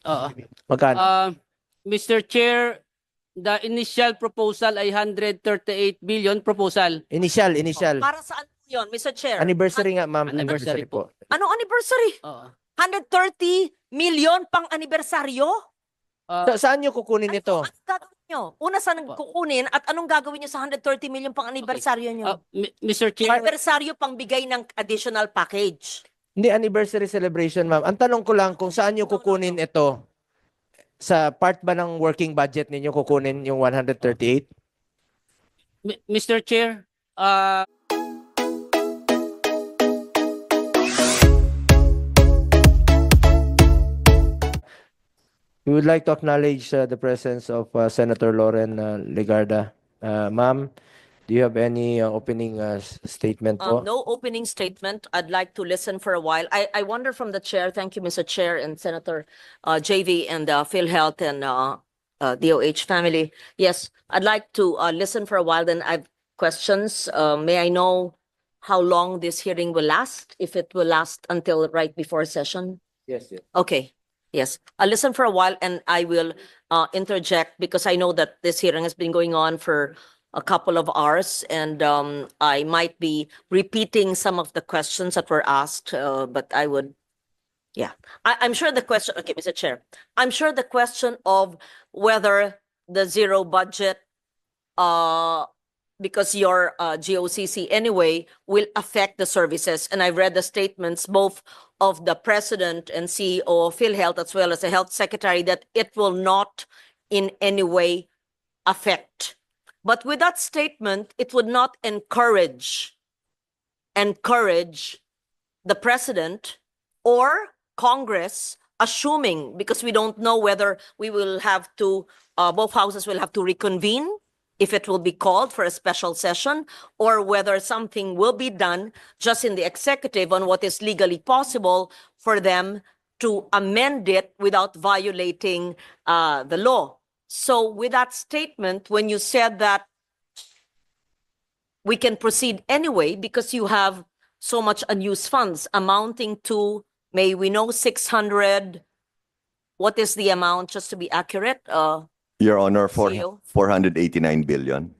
Oo. Magkano? Mr. Chair, the initial proposal ay 138 billion proposal. Initial. Para saan po yun, Mr. Chair? Anniversary nga, ma'am. Anniversary po. Anong anniversary? Oo. 130 million pang anibersaryo? Saan nyo kukunin ito? Ano gagawin nyo? Una, saan kukunin at anong gagawin nyo sa 130 million pang anibersaryo nyo? Mr. Chair, Anibersaryo pang bigay ng additional package. Hindi anniversary celebration, ma'am. Ang tanong ko lang kung saan nyo kukunin ito. Sa part ba ng working budget ninyo kukunin yung 138? Mr. Chair, We would like to acknowledge the presence of Senator Lauren Legarda. Ma'am, do you have any opening statement po? No opening statement. I'd like to listen for a while. I wonder from the chair, thank you, Mr. Chair and Senator JV and PhilHealth and DOH family. Yes, I'd like to listen for a while. Then I have questions. May I know how long this hearing will last? If it will last until right before session? Yes, yes. Okay. Yes, I'll listen for a while and I will interject because I know that this hearing has been going on for a couple of hours and I might be repeating some of the questions that were asked, but I would, yeah. I'm sure the question, okay, Mr. Chair, I'm sure the question of whether the zero budget, because your GOCC anyway will affect the services. And I've read the statements both of the president and CEO of PhilHealth as well as the health secretary that it will not in any way affect. But with that statement, it would not encourage the president or Congress assuming, because we don't know whether we will have to, both houses will have to reconvene if it will be called for a special session, or whether something will be done just in the executive on what is legally possible for them to amend it without violating the law. So with that statement, when you said that we can proceed anyway because you have so much unused funds amounting to, may we know, 600, what is the amount, just to be accurate? Your Honor, CEO? 489 billion.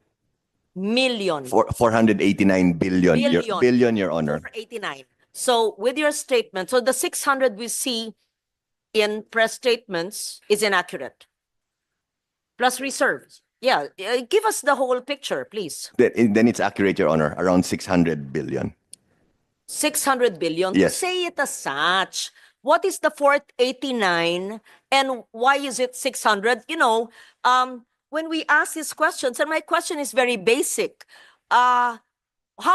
Million. 489 billion. Billion. Billion, Your Honor. 489. So with your statement, so the 600 we see in press statements is inaccurate. Plus reserves. Yeah, give us the whole picture, please. Then it's accurate, Your Honor. Around 600 billion. 600 billion. Yes. Say it as such. What is the 489 and why is it 600? You know, when we ask these questions, and my question is very basic, how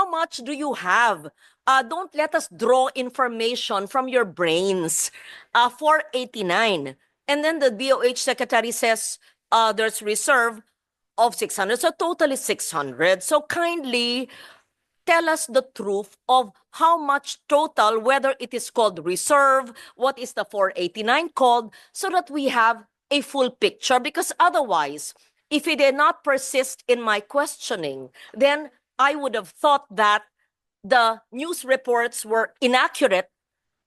much do you have? Don't let us draw information from your brains. 489. And then the DOH secretary says there's reserve of 600. So total is 600. So kindly tell us the truth of how much total, whether it is called reserve, what is the 489 called, so that we have a full picture. Because otherwise, if he did not persist in my questioning, then I would have thought that the news reports were inaccurate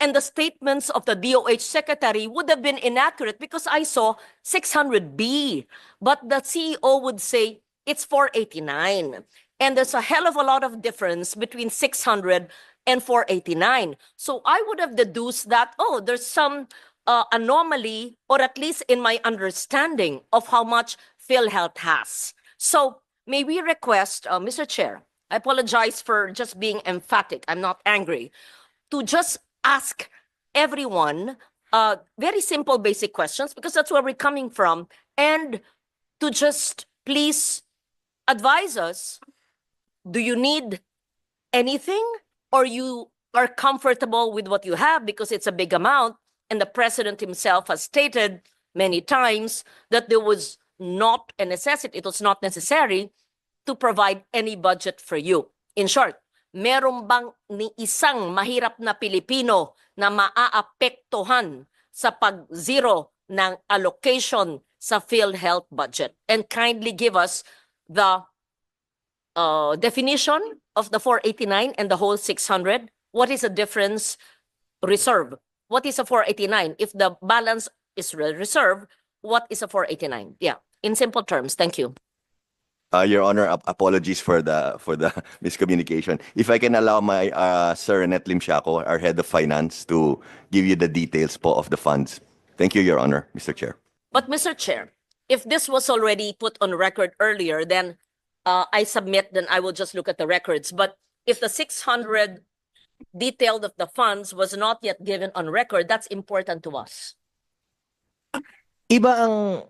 and the statements of the DOH secretary would have been inaccurate because I saw 600B. But the CEO would say it's 489. And there's a hell of a lot of difference between 600 and 489. So I would have deduced that, oh, there's some anomaly, or at least in my understanding of how much PhilHealth has. So may we request, Mr. Chair, I apologize for just being emphatic, I'm not angry, to just ask everyone very simple, basic questions, because that's where we're coming from, and to just please advise us. Do you need anything, or you are comfortable with what you have because it's a big amount? And the president himself has stated many times that there was not a necessity, it was not necessary to provide any budget for you. In short, meron bang ni isang mahirap na Pilipino na maaapektuhan sa pag-zero ng allocation sa PhilHealth budget? And kindly give us the definition of the 489 and the whole 600. What is the difference? Reserve. What is a 489? If the balance is reserve, what is a 489? Yeah, in simple terms. Thank you. Your Honor, apologies for the miscommunication. If I can allow my Sir Renet Limsiaco, our head of finance, to give you the details po of the funds. Thank you, Your Honor, Mr. Chair. But Mr. Chair, if this was already put on record earlier, then I submit, then I will just look at the records. But if the 600 detailed of the funds was not yet given on record, that's important to us. Iba ang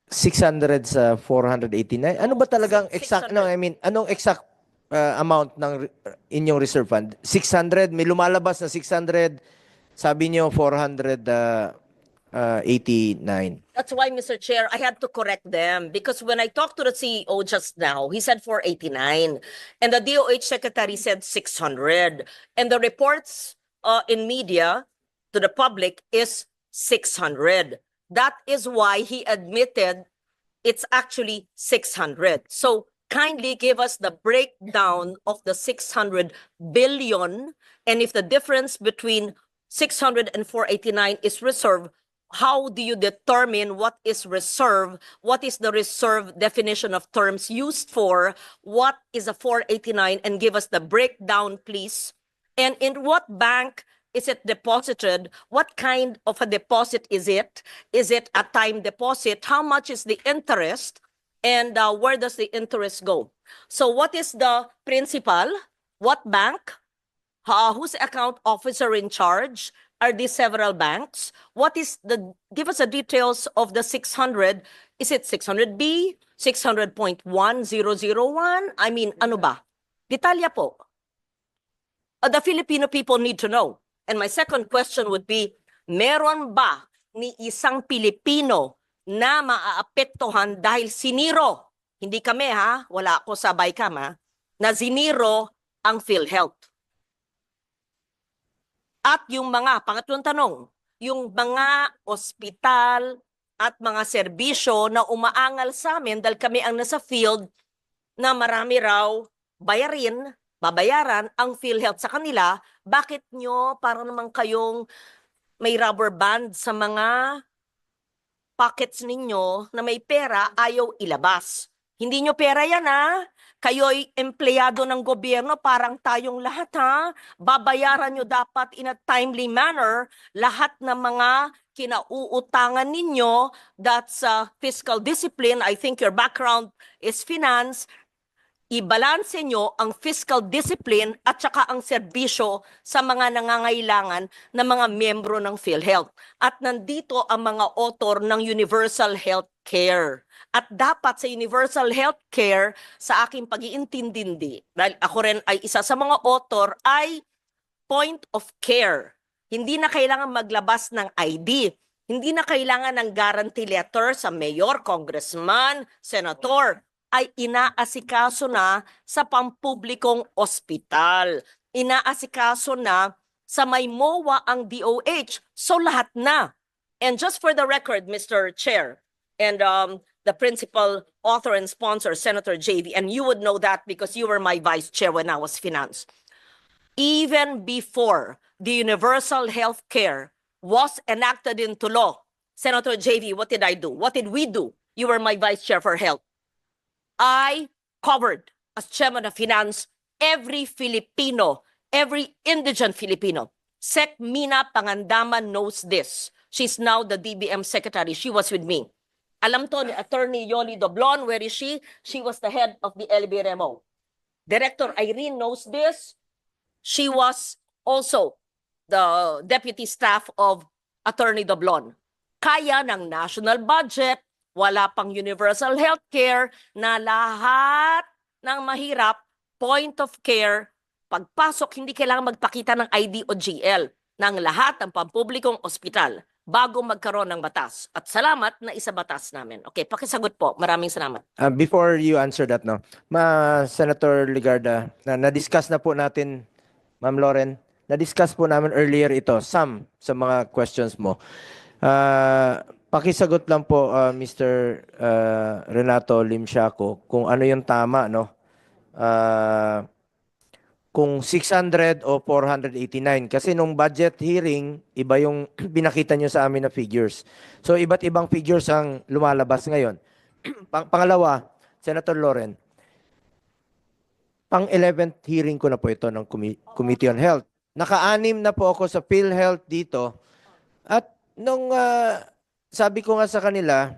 600 sa 489. Ano ba talagang exact, 600. no, I mean, anong exact amount ng inyong reserve fund? 600, may lumalabas na 600, sabi niyo 489. That's why, Mr. Chair, I had to correct them because when I talked to the CEO just now, he said 489 and the DOH secretary said 600 and the reports in media to the public is 600. That is why he admitted it's actually 600. So kindly give us the breakdown of the 600 billion. And if the difference between 600 and 489 is reserve, how do you determine what is reserve? What is the reserve definition of terms used for? What is a 489? And give us the breakdown, please. And in what bank is it deposited? What kind of a deposit is it? Is it a time deposit? How much is the interest? And where does the interest go? So what is the principal? What bank? Who's the account officer in charge? Are these several banks? What is the, give us the details of the 600. Is it 600B? 600.1001? I mean, ano ba? Detalya po. The Filipino people need to know. And my second question would be, meron ba ni isang Pilipino na maaapektuhan dahil siniro? Hindi kami ha, wala ako sa BICAM ha, na siniro ang PhilHealth. At yung mga, pangatlong tanong, yung mga ospital at mga serbisyo na umaangal sa amin dahil kami ang nasa field na marami raw babayaran ang PhilHealth sa kanila, bakit nyo para naman kayong may rubber band sa mga pockets ninyo na may pera ayaw ilabas? Hindi nyo pera yan ha? Kayo'y empleyado ng gobyerno, parang tayong lahat ha? Babayaran nyo dapat in a timely manner lahat ng mga kinauutangan ninyo. That's fiscal discipline. I think your background is finance. Ibalanse nyo ang fiscal discipline at saka ang serbisyo sa mga nangangailangan na mga miyembro ng PhilHealth. At nandito ang mga author ng Universal Health Care. At dapat sa Universal Health Care, sa aking pag-iintindindi, dahil ako rin ay isa sa mga author, ay point of care. Hindi na kailangan maglabas ng ID. Hindi na kailangan ng guarantee letter sa mayor, congressman, senator. Ay inaasikaso na sa pampublikong ospital. Inaasikaso na sa may MOA ang DOH. So lahat na. And just for the record, Mr. Chair, and the principal author and sponsor, Senator JV, and you would know that because you were my vice chair when I was finance. Even before the universal health care was enacted into law, Senator JV, what did I do? What did we do? You were my vice chair for health. I covered, as chairman of finance, every Filipino, every indigent Filipino. Sec Mina Pangandaman knows this. She's now the DBM secretary. She was with me. Alam to ni Attorney Yoli Doblon, where is she? She was the head of the LBRMO. Director Irene knows this. She was also the deputy staff of Attorney Doblon. Kaya ng national budget, wala pang universal health care na lahat ng mahirap, point of care, pagpasok hindi kailangan magpakita ng ID o GL ng lahat ng pampublikong ospital bago magkaroon ng batas. At salamat na isa batas namin. Okay, pakisagot po. Maraming salamat. Before you answer that, no, Senator Ligarda, na-discuss na po natin, Ma'am Loren, na-discuss po namin earlier ito, some sa mga questions mo. Pakisagot lang po, Mr. Renato Limsiaco, kung ano yung tama, no? kung 600 o 489. Kasi nung budget hearing, iba yung binakita nyo sa amin na figures. So, iba't ibang figures ang lumalabas ngayon. Pangalawa, Senator Loren, pang 11th hearing ko na po ito ng Committee on Health. Naka-anim na po ako sa PhilHealth dito. At nung sabi ko nga sa kanila,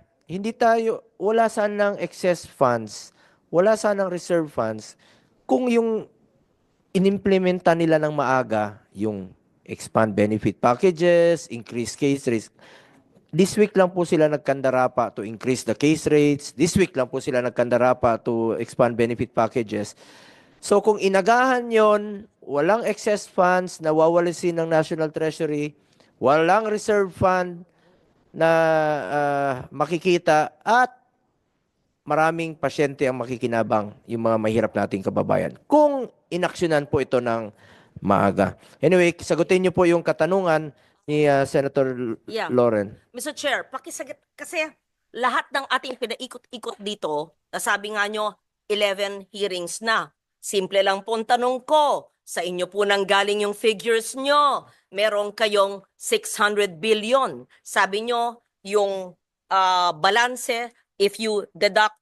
wala sanang excess funds, wala sanang reserve funds, kung yung inimplementa nila ng maaga, yung expand benefit packages, increase case rates. This week lang po sila nagkandarapa to increase the case rates. This week lang po sila nagkandarapa to expand benefit packages. So kung inagahan yon, walang excess funds na wawalisin ng National Treasury, walang reserve fund na makikita, at maraming pasyente ang makikinabang, yung mga mahirap nating kababayan, kung inaksyonan po ito ng maaga. Anyway, sagutin niyo po yung katanungan ni Senator Yeah. Loren. Mr. Chair, pakisagot kasi lahat ng ating pinaikot-ikot dito, sabi nga nyo, 11 hearings na. Simple lang po ang tanong ko. Sa inyo po nang galing yung figures nyo. Meron kayong 600 billion. Sabi nyo, yung balanse, if you deduct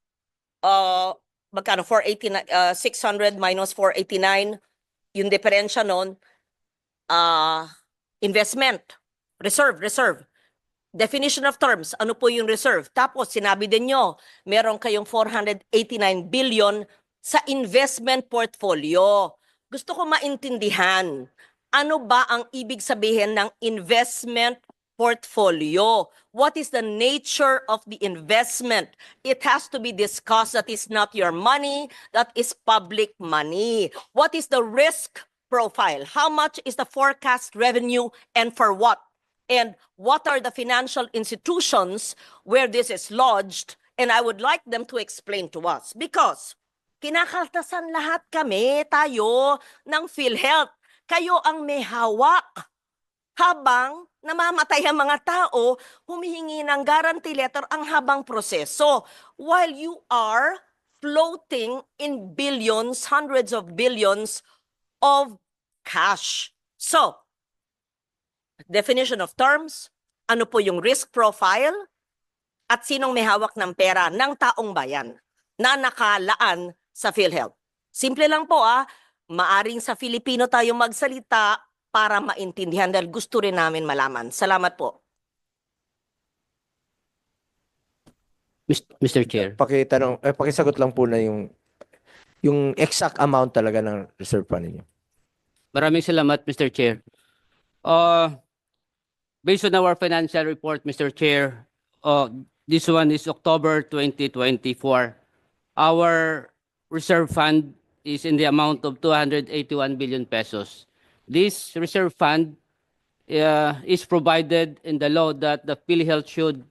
magkano 489 600 minus 489, yung diferensya nun, investment, reserve. Definition of terms, ano po yung reserve? Tapos sinabi din nyo, meron kayong 489 billion sa investment portfolio. Gusto ko maintindihan, ano ba ang ibig sabihin ng investment portfolio? What is the nature of the investment? It has to be discussed. That is not your money, that is public money. What is the risk profile? How much is the forecast revenue and for what? And what are the financial institutions where this is lodged? And I would like them to explain to us. Because kinakaltasan lahat tayo ng PhilHealth. Kayo ang may hawak. Habang namamatay ang mga tao, humihingi ng guarantee letter ang habang proseso. While you are floating in billions, hundreds of billions of cash. So, definition of terms, ano po yung risk profile, at sinong may hawak ng pera ng taong bayan na nakalaan sa PhilHealth. Simple lang po maaring sa Filipino tayo magsalita para maintindihan dahil gusto rin namin malaman. Salamat po. Mr. Chair. Pakisagot lang po na yung exact amount talaga ng reserve fund ninyo. Maraming salamat, Mr. Chair. Based on our financial report, Mr. Chair, this one is October 2024. Our reserve fund is in the amount of 281 billion pesos. This reserve fund is provided in the law that the PhilHealth should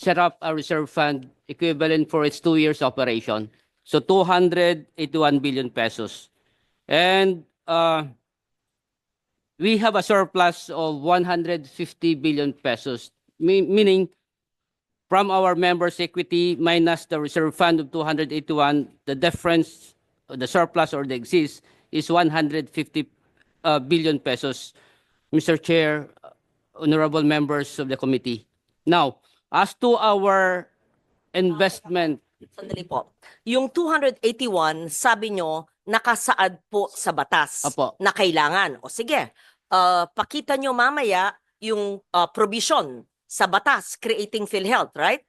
set up a reserve fund equivalent for its 2 years operation. So 281 billion pesos. And we have a surplus of 150 billion pesos, meaning from our members' equity minus the reserve fund of 281, the difference, the surplus or the excess is 150 billion pesos. Mr. Chair, honorable members of the committee. Now, as to our investment, Sandali po. Yung 281, sabi nyo, nakasaad po sa batas Apo. na kailangan. O sige, pakita nyo mamaya yung provision sa batas creating PhilHealth, right?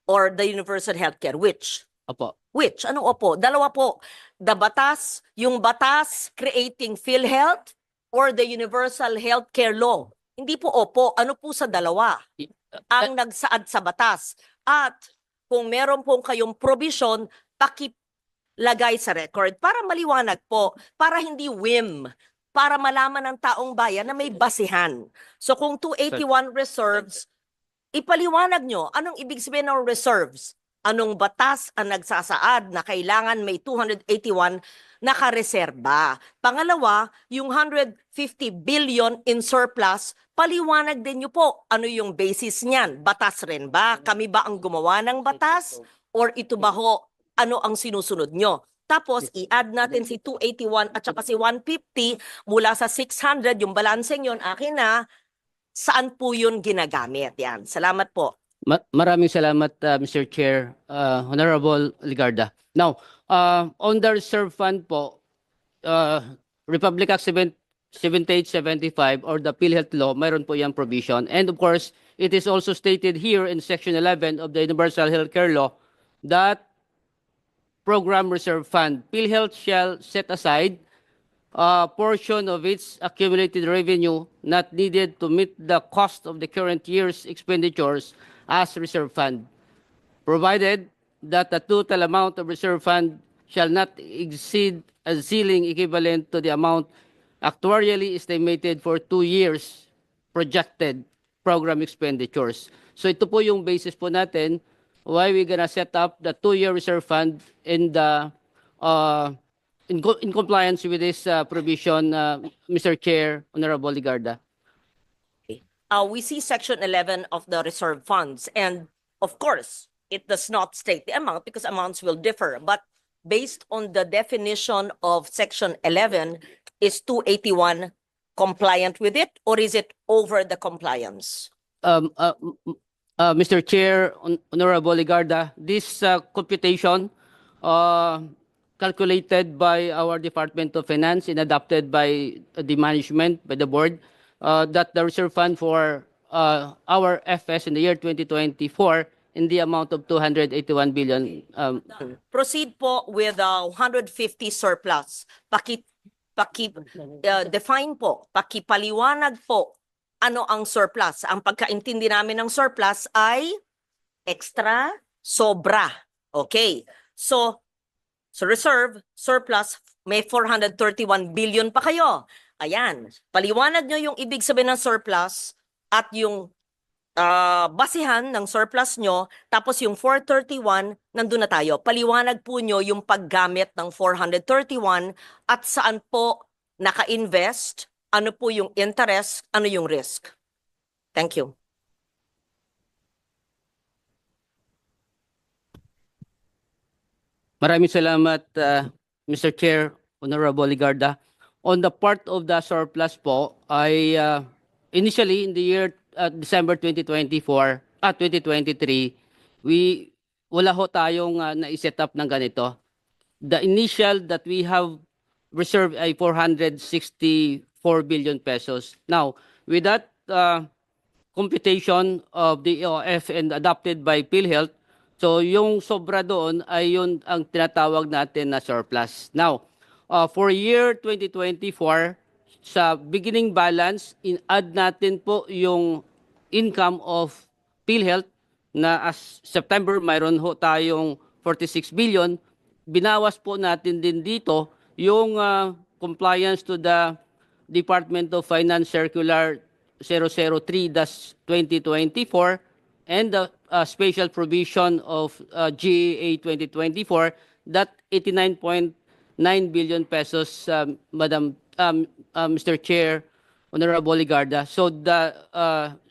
Or the universal healthcare, which? opo, Which? Ano opo? Dalawa po. The batas, yung batas creating PhilHealth or the universal healthcare law. Hindi po opo. Ano po sa dalawa? Ang nagsaad sa batas. At kung meron pong kayong provision, pakilagay sa record para maliwanag po, para hindi whim, para malaman ng taong bayan na may basihan. So kung 281 reserves, ipaliwanag nyo, anong ibig sabihin ng reserves? Anong batas ang nagsasaad na kailangan may 281 nakareserba? Pangalawa, yung 150 billion in surplus, paliwanag din nyo po, ano yung basis niyan? Batas rin ba? Kami ba ang gumawa ng batas? Or ito ba ho, ano ang sinusunod nyo? Tapos, i-add natin si 281 at saka si 150 mula sa 600, yung balanseng yun, akin na, saan po yun ginagamit? Yan. Salamat po. Maraming salamat, Mr. Chair, Honorable Ligarda. Now, on the reserve fund po, Republic Act 7875 or the PhilHealth Law, mayroon po yung provision. And of course, it is also stated here in Section 11 of the Universal Healthcare Law that Program Reserve Fund, PhilHealth shall set aside a portion of its accumulated revenue not needed to meet the cost of the current year's expenditures as reserve fund, provided that the total amount of reserve fund shall not exceed a ceiling equivalent to the amount actuarially estimated for 2 years projected program expenditures. So ito po yung basis po natin why we gonna set up the 2-year reserve fund in the in compliance with this provision, Mr. Chair, Honorable Ligarda. We see Section 11 of the reserve funds, and of course, it does not state the amount because amounts will differ. But based on the definition of Section 11, is 281 compliant with it, or is it over the compliance? Mr. Chair, Honorable Ligarda, this computation calculated by our Department of Finance and adopted by the management, by the board, that the reserve fund for our FS in the year 2024 in the amount of 281 billion. Proceed po with 150 surplus. Define po, pakipaliwanag po ano ang surplus. Ang pagkaintindi namin ng surplus ay extra, sobra. Okay. So reserve, surplus, may 431 billion pa kayo. Ayan. Paliwanag nyo yung ibig sabihin ng surplus at yung basihan ng surplus nyo, tapos yung 431, nandun na tayo. Paliwanag po nyo yung paggamit ng 431 at saan po naka-invest, ano po yung interest, ano yung risk. Thank you. Maraming salamat, Mr. Chair, Honorable Ligarda. On the part of the surplus po, I initially in the year December 2023, wala ho tayong na-set up ng ganito. The initial that we have reserved ay 464 billion pesos. Now, with that computation of the EOF and adopted by PhilHealth, so yung sobra doon ay yun ang tinatawag natin na surplus. Now, for year 2024, sa beginning balance, in-add natin po yung income of PhilHealth na as September, mayroon ho tayong 46 billion. Binawas po natin din dito yung compliance to the Department of Finance Circular 003-2024 and the special provision of GAA 2024 that 89.9 billion pesos, Mr. Chair, Honorable Ligarda.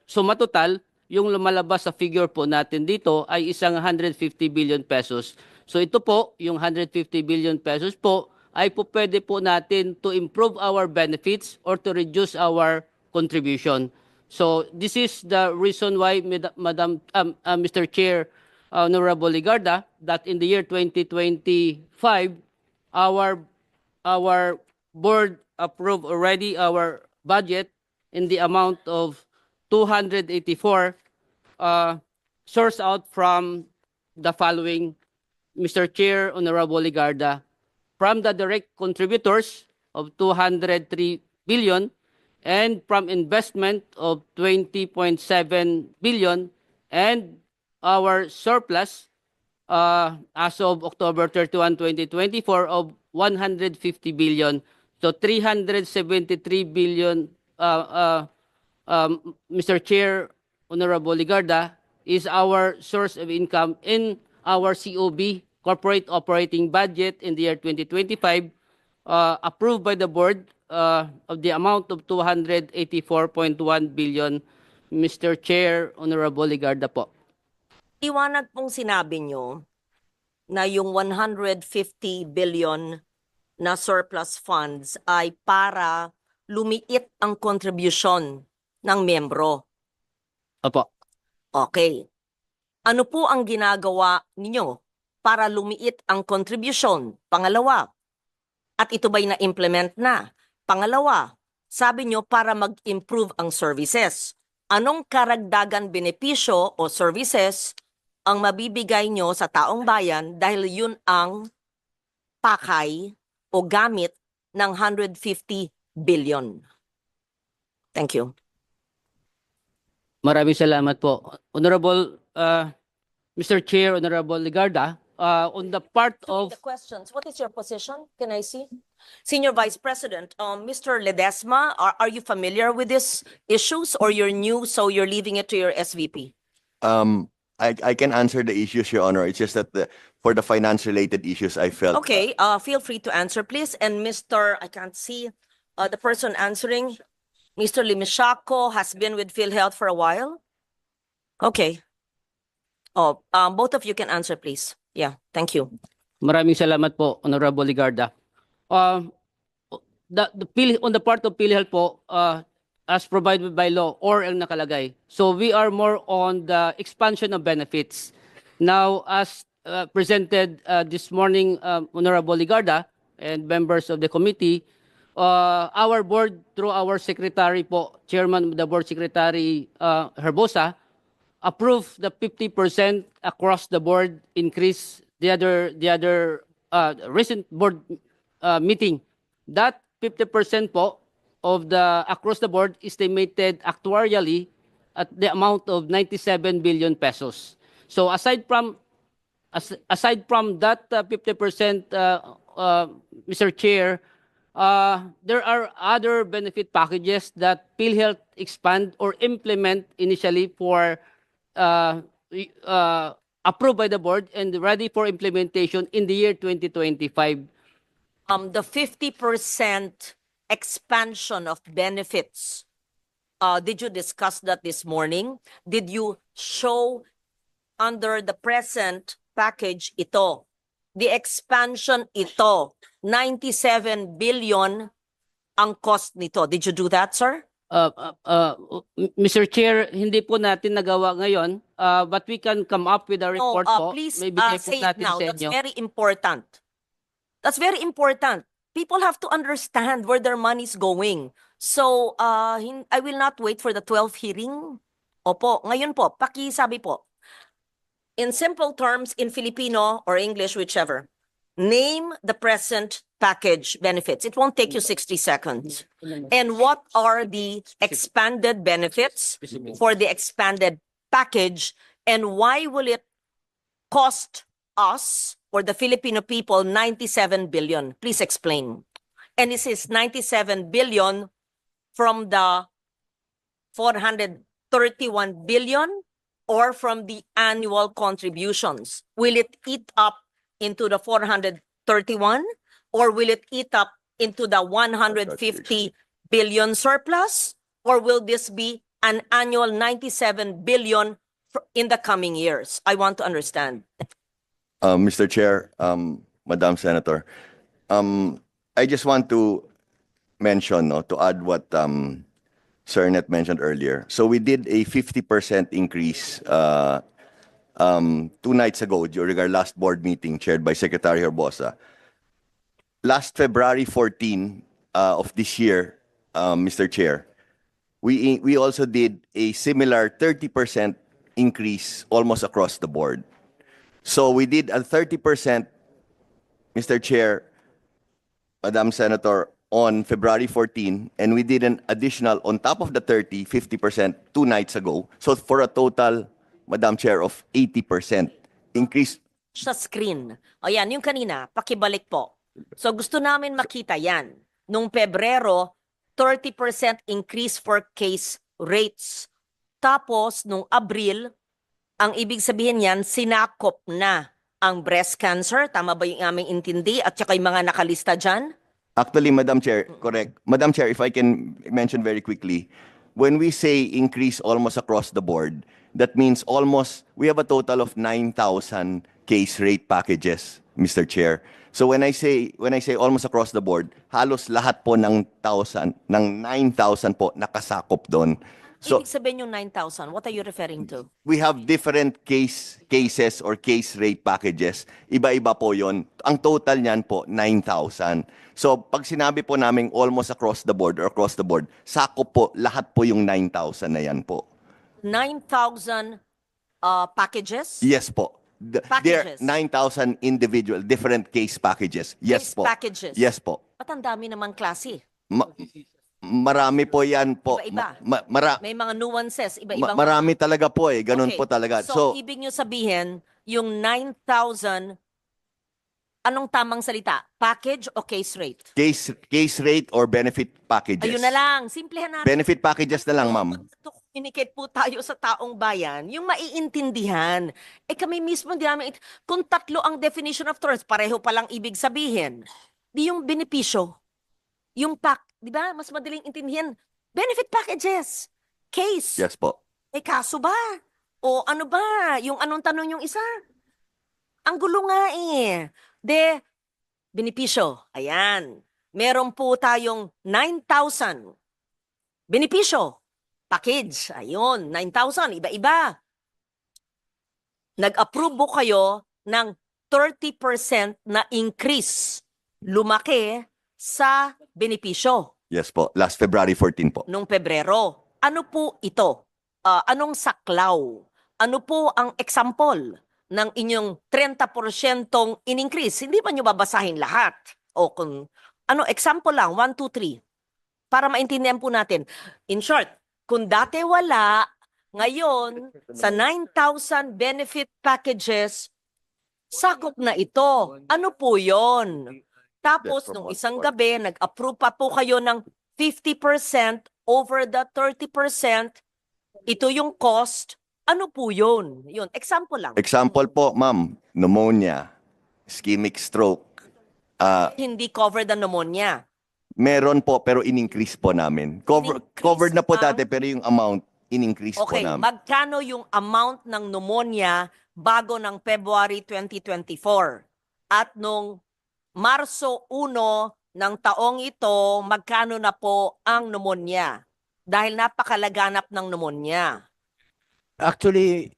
So matotal, yung lumalabas sa figure po natin dito ay isang 150 billion pesos. So ito po, yung 150 billion pesos po ay po pwede po natin to improve our benefits or to reduce our contribution. So this is the reason why, Mr. Chair, Honorable Ligarda, that in the year 2025, our board approved already our budget in the amount of 284, sourced out from the following, Mr. Chair, Honorable Ligarda, from the direct contributors of 203 billion, and from investment of 20.7 billion, and our surplus as of October 31, 2024 of 150 billion. So 373 billion, Mr. Chair, Honorable Ligarda, is our source of income in our COB, Corporate Operating Budget, in the year 2025, approved by the board of the amount of 284.1 billion, Mr. Chair, Honorable Ligarda po. Iwanag pong sinabi nyo na yung 150 billion na surplus funds ay para lumiit ang contribution ng miyembro. Opo. Okay. Ano po ang ginagawa ninyo para lumiit ang contribution? Pangalawa, at ito ba'y na-implement na? Pangalawa, sabi nyo para mag-improve ang services. Anong karagdagan benepisyo o services ang mabibigay nyo sa taong bayan dahil yun ang pakay o gamit ng 150 billion? Thank you. Maraming salamat po. Honorable Mr. Chair, Honorable Ligarda, on the part of The questions, what is your position? Can I see? Senior Vice President, Mr. Ledesma, are you familiar with these issues or you're new, so you're leaving it to your SVP? I can answer the issues, Your Honor. It's just that for the finance-related issues, I felt Okay, feel free to answer, please. And Mr. I can't see the person answering. Mr. Limishaco has been with PhilHealth for a while. Okay. Oh, both of you can answer, please. Yeah, thank you. maraming salamat po, Honorable Ligarda. On the part of PhilHealth po, as provided by law or ang nakalagay. So we are more on the expansion of benefits. Now, as presented this morning, Honorable Ligarda and members of the committee, our board through our secretary po, Chairman of the Board Secretary Herbosa, approved the 50% across the board increase. The other recent board meeting, that 50% po of the across the board estimated actuarially at the amount of 97 billion pesos. So aside from that 50%, Mr. Chair, there are other benefit packages that PhilHealth expand or implement initially for approved by the board and ready for implementation in the year 2025. The 50% expansion of benefits, did you discuss that this morning? Did you show under the present package ito? The expansion ito, 97 billion ang cost nito. Did you do that, sir? Mr. Chair, hindi po natin nagawa ngayon, but we can come up with a report po. Please Maibigay po say it natin now. sa That's inyo. very important. That's very important. People have to understand where their money is going. So, I will not wait for the 12th hearing. Opo, ngayon po, pakisabi po. In simple terms, in Filipino or English, whichever, name the present package benefits. It won't take you 60 seconds. And what are the expanded benefits for the expanded package, and why will it cost us or the Filipino people 97 billion? Please explain. And this is 97 billion from the 431 billion or from the annual contributions? Will it eat up into the 431 or will it eat up into the 150 billion surplus, or will this be an annual 97 billion in the coming years? I want to understand. Mr. Chair, Madam Senator, I just want to mention, no, to add what Sir Net mentioned earlier. So we did a 50% increase 2 nights ago during our last board meeting chaired by Secretary Herbosa. Last February 14 of this year, Mr. Chair, we also did a similar 30% increase almost across the board. So we did a 30%, Mr. Chair, Madam Senator, on February 14, and we did an additional on top of the 30, 50% 2 nights ago. So for a total, Madam Chair, of 80% increase. Sa screen. O yan, yung kanina, pakibalik po. So gusto namin makita yan. Nung Pebrero, 30% increase for case rates. Tapos, nung Abril, ang ibig sabihin yan, sinakop na ang breast cancer. Tama ba yung aming intindi? At saka yung mga nakalista dyan? Actually, Madam Chair, correct. Madam Chair, if I can mention very quickly, when we say increase almost across the board, that means almost, we have a total of 9,000 case rate packages, Mr. Chair. So when I say almost across the board, halos lahat po ng 9,000 po nakasakop doon. So Ibig sabihin yung 9,000, what are you referring to? we have different cases or case rate packages. Iba-iba po 'yon. Ang total niyan po 9,000. So pag sinabi po namin almost across the board or across the board, sakop po lahat po yung 9,000 na yan po. 9,000 packages? Yes po. There are Packages. 9,000 individual different case packages. Yes Case po. packages. Yes po. Ba't ang dami namang klase? Marami po yan po. Iba-iba. May mga nuances, iba-ibang Marami talaga po eh. Ganun Okay. po talaga. So, ibig nyo sabihin, yung 9,000, anong tamang salita? Package o case rate? case rate or benefit packages. Ayun na lang, simplehan natin. Benefit packages na lang, ma'am. Communicate po tayo sa taong bayan, yung maiintindihan. Kami mismo, di namin, kung tatlo ang definition of trust, pareho palang ibig sabihin. Di yung benepisyo, yung di ba? Mas madaling intindihan. Benefit packages, case. Yes po. Kaso ba? O ano ba? Yung anong tanong yung isa? Ang gulo nga eh. Benepisyo. Ayan. Meron po tayong 9,000. Benepisyo. Package. Ayun, 9,000. Iba-iba. Nag-approve po kayo ng 30% na increase. Lumaki sa benepisyo Yes po. Last February 14 po. nung Pebrero. Ano po ito? Anong saklaw? Ano po ang example ng inyong 30% in-increase? Hindi ba nyo babasahin lahat? O kung, example lang, 1, 2, 3. Para maintindihan po natin. In short, kung dati wala, ngayon, sa 9,000 benefit packages, sakop na ito. Ano po yon? Tapos, nung isang gabi, nag-approve pa po kayo ng 50% over the 30%. Ito yung cost. Ano po yun? Yun, example lang. Example po, ma'am. Pneumonia, ischemic stroke. Hindi covered ang pneumonia. Meron po pero in-increase po namin. In-increase Covered na po ang- dati pero yung amount in-increase po Okay, namin. magkano yung amount ng pneumonia bago ng February 2024? At nung Marso 1 ng taong ito, magkano na po ang pneumonia? Dahil napakalaganap ng pneumonia. Actually,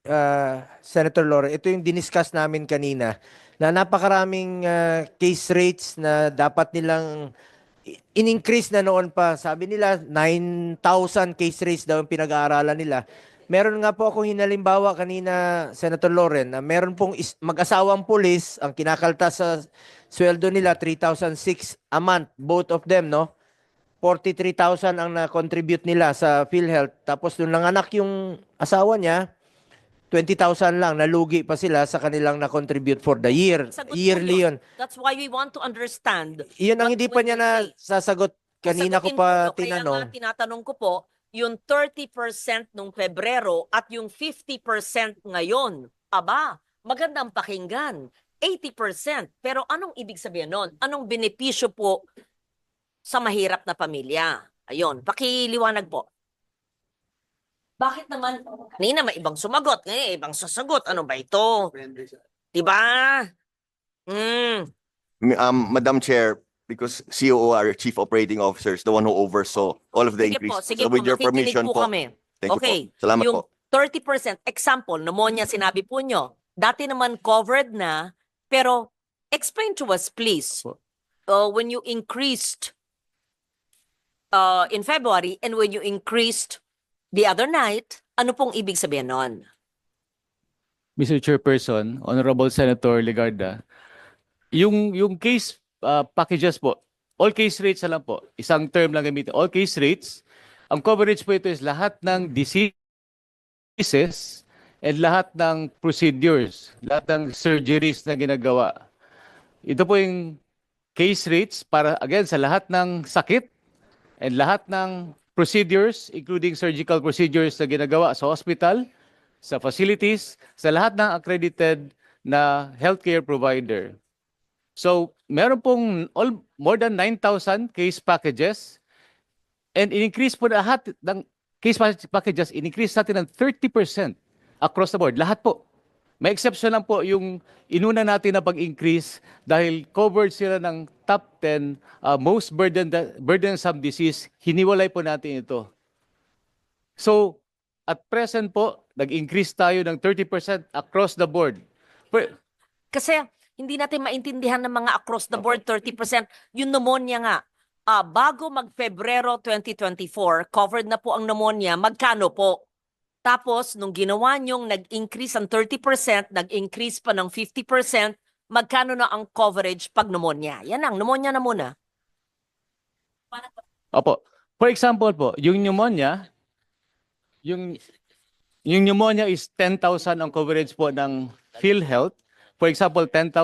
Senator Lore, ito yung diniscuss namin kanina na napakaraming case rates na dapat nilang in-increase na noon pa. Sabi nila, 9,000 case rates daw ang pinag-aaralan nila. Meron nga po ako hinalimbawa kanina, Senator Loren, na meron pong mag-asawang pulis, ang kinakaltas sa sweldo nila, 3,006 a month, both of them, no? 43,000 ang na-contribute nila sa PhilHealth. Tapos nung nanganak yung asawa niya, 20,000 lang, nalugi pa sila sa kanilang na-contribute for the year. Sagot po Yearly yun. That's why we want to understand. Iyon ang what hindi pa when niya you say. nasasagot. Kanina ko Sagutin pa ko, Kaya tinanong. nga tinatanong ko po, yung 30% nung Pebrero at yung 50% ngayon. Aba, magandang pakinggan. 80%. Pero anong ibig sabihin nun? Anong benepisyo po sa mahirap na pamilya? Ayun, pakiliwanag po. Bakit naman? Kanina may ibang sumagot, ngayon ibang sasagot. Ano ba ito? Diba? Madam Chair, because COO, our Chief Operating Officer, is the one who oversaw all of the Sige increase. po, sige So po, with your makikinig permission po po. kami. Thank you Okay, po. Salamat yung po. 30%, example, pneumonia sinabi po nyo, dati naman covered na, pero explain to us please, when you increased in February and when you increased the other night, ano pong ibig sabihin nun? Mr. Chairperson, Honorable Senator Legarda, yung case packages po, all case rates na lang po, isang term lang gamitin, all case rates, ang coverage po ito is lahat ng diseases and lahat ng procedures, lahat ng surgeries na ginagawa. Ito po yung case rates para again sa lahat ng sakit and lahat ng procedures, including surgical procedures na ginagawa sa hospital, sa facilities, sa lahat ng accredited na healthcare provider. So, meron pong more than 9,000 case packages and in-increase po lahat ng case packages, in-increase natin ng 30% across the board. Lahat po. May exception lang po yung inuna natin na pag-increase dahil covered sila ng top 10 most burdensome disease. Hiniwalay po natin ito. So, at present po, nag-increase tayo ng 30% across the board. Kasi hindi natin maintindihan ng mga across the board 30%. Yung pneumonia nga, bago mag-Pebrero 2024, covered na po ang pneumonia, magkano po? Tapos, nung ginawa nyong nag-increase ang 30%, nag-increase pa ng 50%, magkano na ang coverage pag pneumonia? Yan ang, pneumonia na muna. Opo. For example po, yung pneumonia, yung pneumonia is 10,000 ang coverage po ng PhilHealth. For example, 10,000.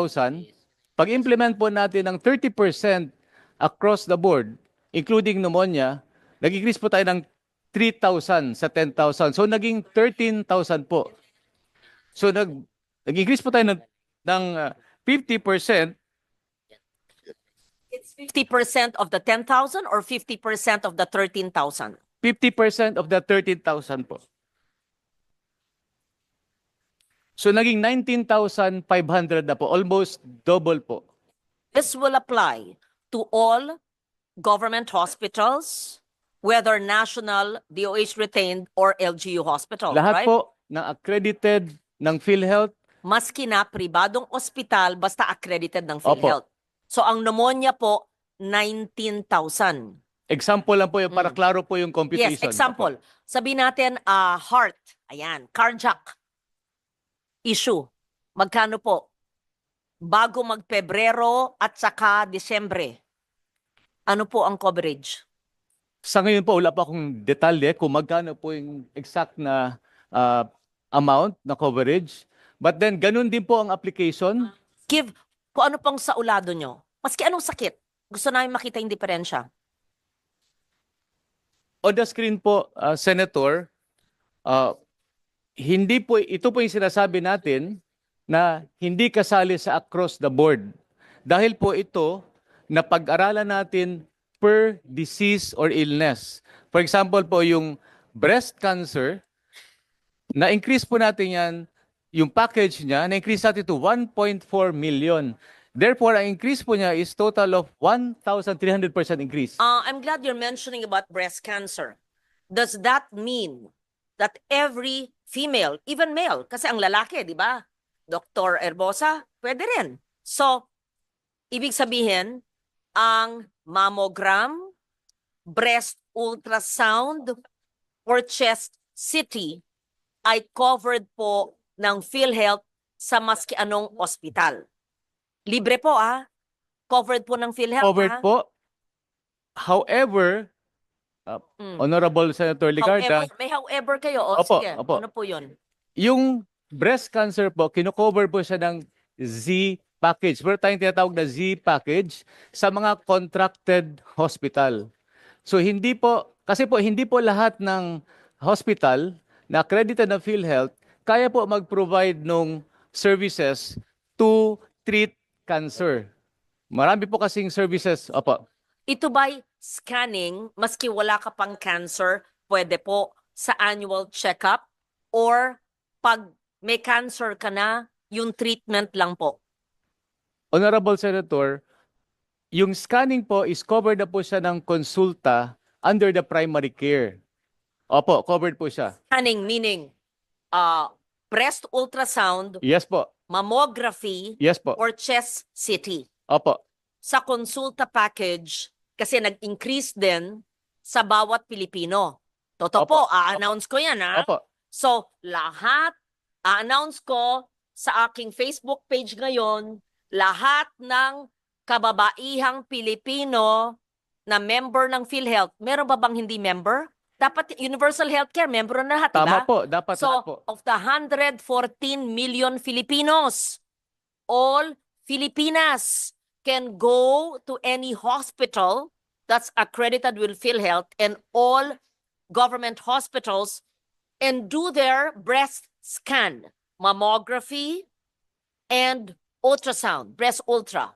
Pag implement po natin ng 30% across the board, including pneumonia, nag-increase po tayo ng 3,000 sa 10,000. So, naging 13,000 po. So, nag-increase po tayo ng 50%. It's 50% of the 10,000 or 50% of the 13,000? 50% of the 13,000 po. So, naging 19,500 na po. Almost double po. This will apply to all government hospitals, whether national, DOH retained, or LGU hospital, Lahat right? po ng accredited ng PhilHealth. Maski na pribadong ospital, basta accredited ng Opo. PhilHealth. So ang pneumonia po, 19,000. Example lang po yung para klaro po yung computation. Yes, example. Sabihin natin, heart, ayan, cardiac issue. Magkano po? Bago mag-Pebrero at saka Disyembre. Ano po ang coverage? Sa ngayon po, wala pa akong detalye kung magkano po yung exact na amount na coverage. But then, ganun din po ang application. Give, kung ano pang saulado nyo. Maski anong sakit. Gusto namin makita yung diferensya. On the screen po, Senator, hindi po, ito po yung sinasabi natin na hindi kasali sa across the board. Dahil po ito, na pag-aralan natin per disease or illness. For example po, yung breast cancer, na-increase po natin yan, yung package niya, na-increase natin to 1.4 million. Therefore, ang increase po niya is total of 1,300% increase. I'm glad you're mentioning about breast cancer. Does that mean that every female, even male, kasi ang lalaki, di ba? Dr. Herbosa, pwede rin. So, ibig sabihin, ang mammogram, breast ultrasound, or chest CT ay covered po ng PhilHealth sa maski anong ospital. Libre po Covered po ng PhilHealth Covered po. However, Honorable Senator Ligarda, However, may however kayo. Opo, Sige, opo. ano po yun? yung breast cancer po, kino-cover po siya ng Z package. Meron tayong tinatawag na Z package sa mga contracted hospital. So hindi po, kasi po hindi po lahat ng hospital na accredited na PhilHealth kaya po mag-provide ng services to treat cancer. Marami po kasing services. Opo. Ito ba'y scanning, maski wala ka pang cancer, pwede po sa annual checkup? Or pag may cancer ka na, yung treatment lang po? Honorable Senator, yung scanning po is covered na po siya ng konsulta under the primary care. Opo, covered po siya. Scanning meaning breast ultrasound, Yes po. mammography, Yes po. or chest CT. Opo. Sa konsulta package, kasi nag-increase din sa bawat Pilipino. Totoo Opo. po, a-announce ko yan Opo. So, lahat, a-announce ko sa aking Facebook page ngayon, lahat ng kababaihang Pilipino na member ng PhilHealth, meron ba bang hindi member? Dapat universal healthcare, member na lahat, Tama diba? po. Dapat So, lahat po. of the 114 million Filipinos, all Filipinas can go to any hospital that's accredited with PhilHealth and all government hospitals and do their breast scan, mammography, and ultrasound, breast ultra.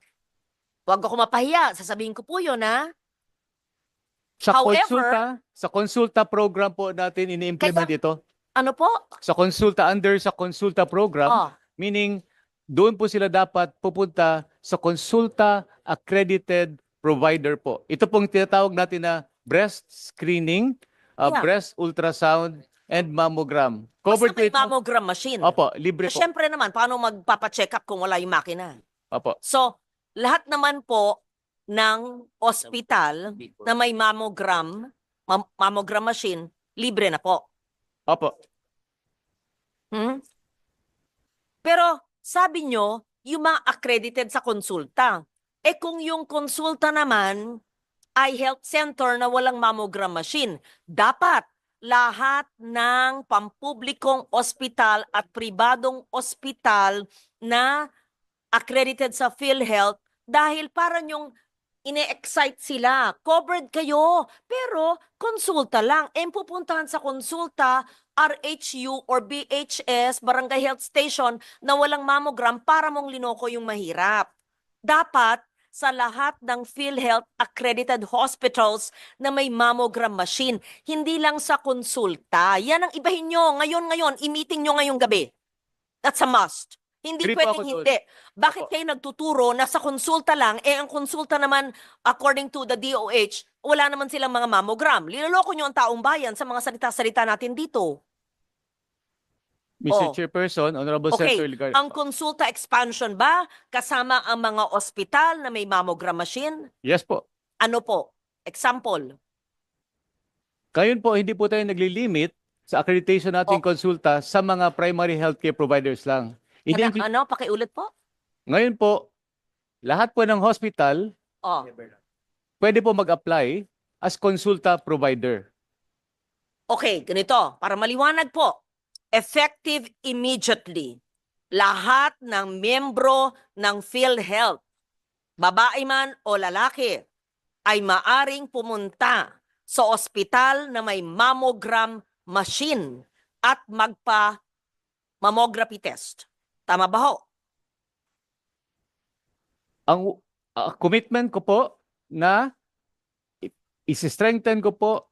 Huwag ako mapahiya, sasabihin ko po yun However, Sa konsulta program po natin ini-implement ito. Ano po? Sa konsulta program, Meaning, doon po sila dapat pupunta sa konsulta accredited provider po. Ito pong tinatawag natin na breast screening, Yeah. breast ultrasound, and mammogram. Basta Covered po may ito. mammogram machine. Opo, libre Eh, po. syempre naman, paano magpapacheck up kung wala yung makina? Opo. So, lahat naman po ng ospital na may mammogram machine, libre na po. Opo. Hmm? Pero sabi nyo, yung mga accredited sa konsulta. Eh kung yung konsulta naman ay health center na walang mammogram machine, dapat lahat ng pampublikong ospital at pribadong ospital na accredited sa PhilHealth dahil parang yung ine-excite sila. Covered kayo, pero konsulta lang. Eh, pupuntahan sa konsulta, RHU or BHS, Barangay Health Station, na walang mammogram para mong linoko yung mahirap. Dapat sa lahat ng PhilHealth accredited hospitals na may mammogram machine, hindi lang sa konsulta. Yan ang ibahin nyo. Ngayon, i-meeting nyo ngayong gabi. That's a must. Hindi Agree po pwedeng ako doon. hindi. Bakit Opo. kayo nagtuturo na sa konsulta lang, eh ang konsulta naman, according to the DOH, wala naman silang mga mammogram. Linaloko nyo ang taong bayan sa mga salita-salita natin dito. Mr. Oh. Chairperson, Honorable Okay, Senator Ligar. ang konsulta expansion ba kasama ang mga ospital na may mammogram machine? Yes po. Ano po? Example. Ngayon po, hindi po tayo naglilimit sa accreditation nating Oh. konsulta sa mga primary healthcare providers lang. Ano? Pakiulit po? Ngayon po, lahat po ng hospital Oh. pwede po mag-apply as konsulta provider. Okay, ganito. Para maliwanag po. Effective immediately. Lahat ng miyembro ng PhilHealth, babae man o lalaki, ay maaring pumunta sa ospital na may mammogram machine at magpa-mammography test. Tama ba ho? Ang commitment ko po na isi-strengthen ko po.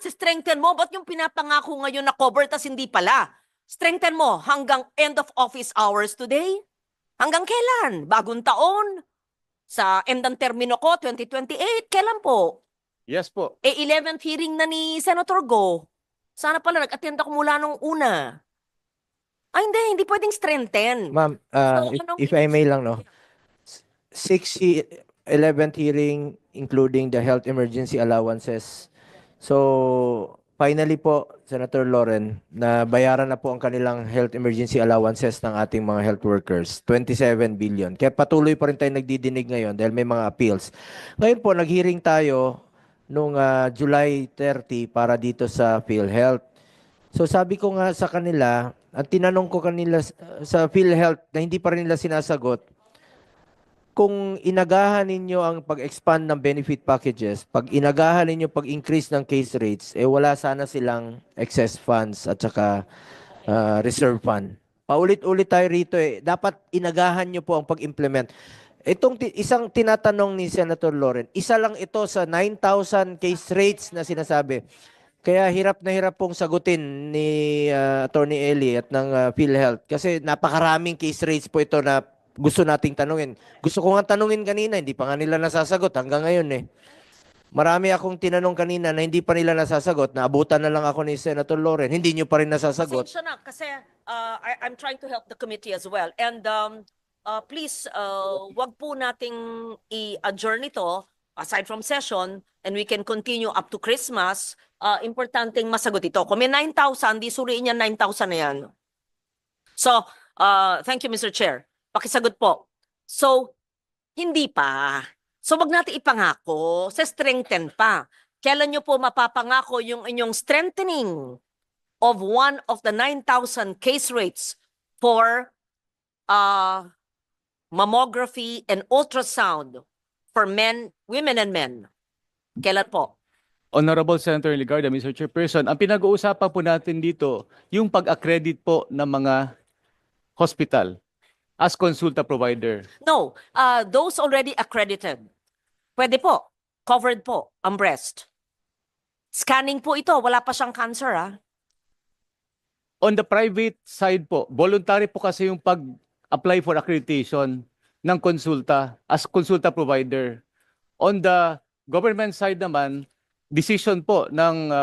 Strengthen mo, ba't yung pinapangako ngayon na cover tas hindi pala? Strengthen mo hanggang end of office hours today? Hanggang kailan? Bagong taon? Sa end ng termino ko, 2028, kailan po? Yes po. 11th hearing na ni Senator Go. Sana pala nag-attend ako mula nung una. Ay, hindi pwedeng strengthen. Ma'am, if I may lang, no? 11th hearing, including the health emergency allowances. So, finally po, Senator Loren, na bayaran na po ang kanilang health emergency allowances ng ating mga health workers. 27 billion. Kaya patuloy pa rin tayo nagdidinig ngayon dahil may mga appeals. Ngayon po, nag-hearing tayo noong July 30 para dito sa PhilHealth. So, sabi ko nga sa kanila, at tinanong ko kanila sa PhilHealth na hindi pa rin nila sinasagot, kung inagahan ninyo ang pag-expand ng benefit packages, pag inagahan ninyo pag-increase ng case rates, eh wala sana silang excess funds at saka reserve fund. Paulit-ulit tayo rito eh. Dapat inagahan nyo po ang pag-implement. Itong isang tinatanong ni Senator Loren, isa lang ito sa 9,000 case rates na sinasabi. Kaya hirap na hirap pong sagutin ni Attorney Eli at ng PhilHealth kasi napakaraming case rates po ito na gusto nating tanungin. Gusto ko nga tanungin kanina, hindi pa nga nila nasasagot hanggang ngayon eh. Marami akong tinanong kanina na hindi pa nila nasasagot. Naabutan na lang ako ni Senator Loren. Hindi nyo pa rin nasasagot. Pasensya na kasi I'm trying to help the committee as well. And please, wag po nating i-adjourn ito aside from session and we can continue up to Christmas. Importanteng masagot ito. Kung may 9,000, di suriin yan 9,000 na yan. So, thank you, Mr. Chair. Pakisagot po. So, hindi pa. So, wag natin ipangako. Sa strengthen pa. Kailan nyo po mapapangako yung inyong strengthening of one of the 9,000 case rates for mammography and ultrasound for men, women and men? Kailan po? Honorable Senator Ligarda, Mr. Chairperson, ang pinag-uusapan po natin dito, yung pag-accredit po ng mga hospital as consulta provider. No, those already accredited. Pwede po. Covered po ang breast. Scanning po ito. Wala pa siyang cancer, ah. On the private side po, voluntary po kasi yung pag-apply for accreditation ng konsulta as konsulta provider. On the government side naman, decision po ng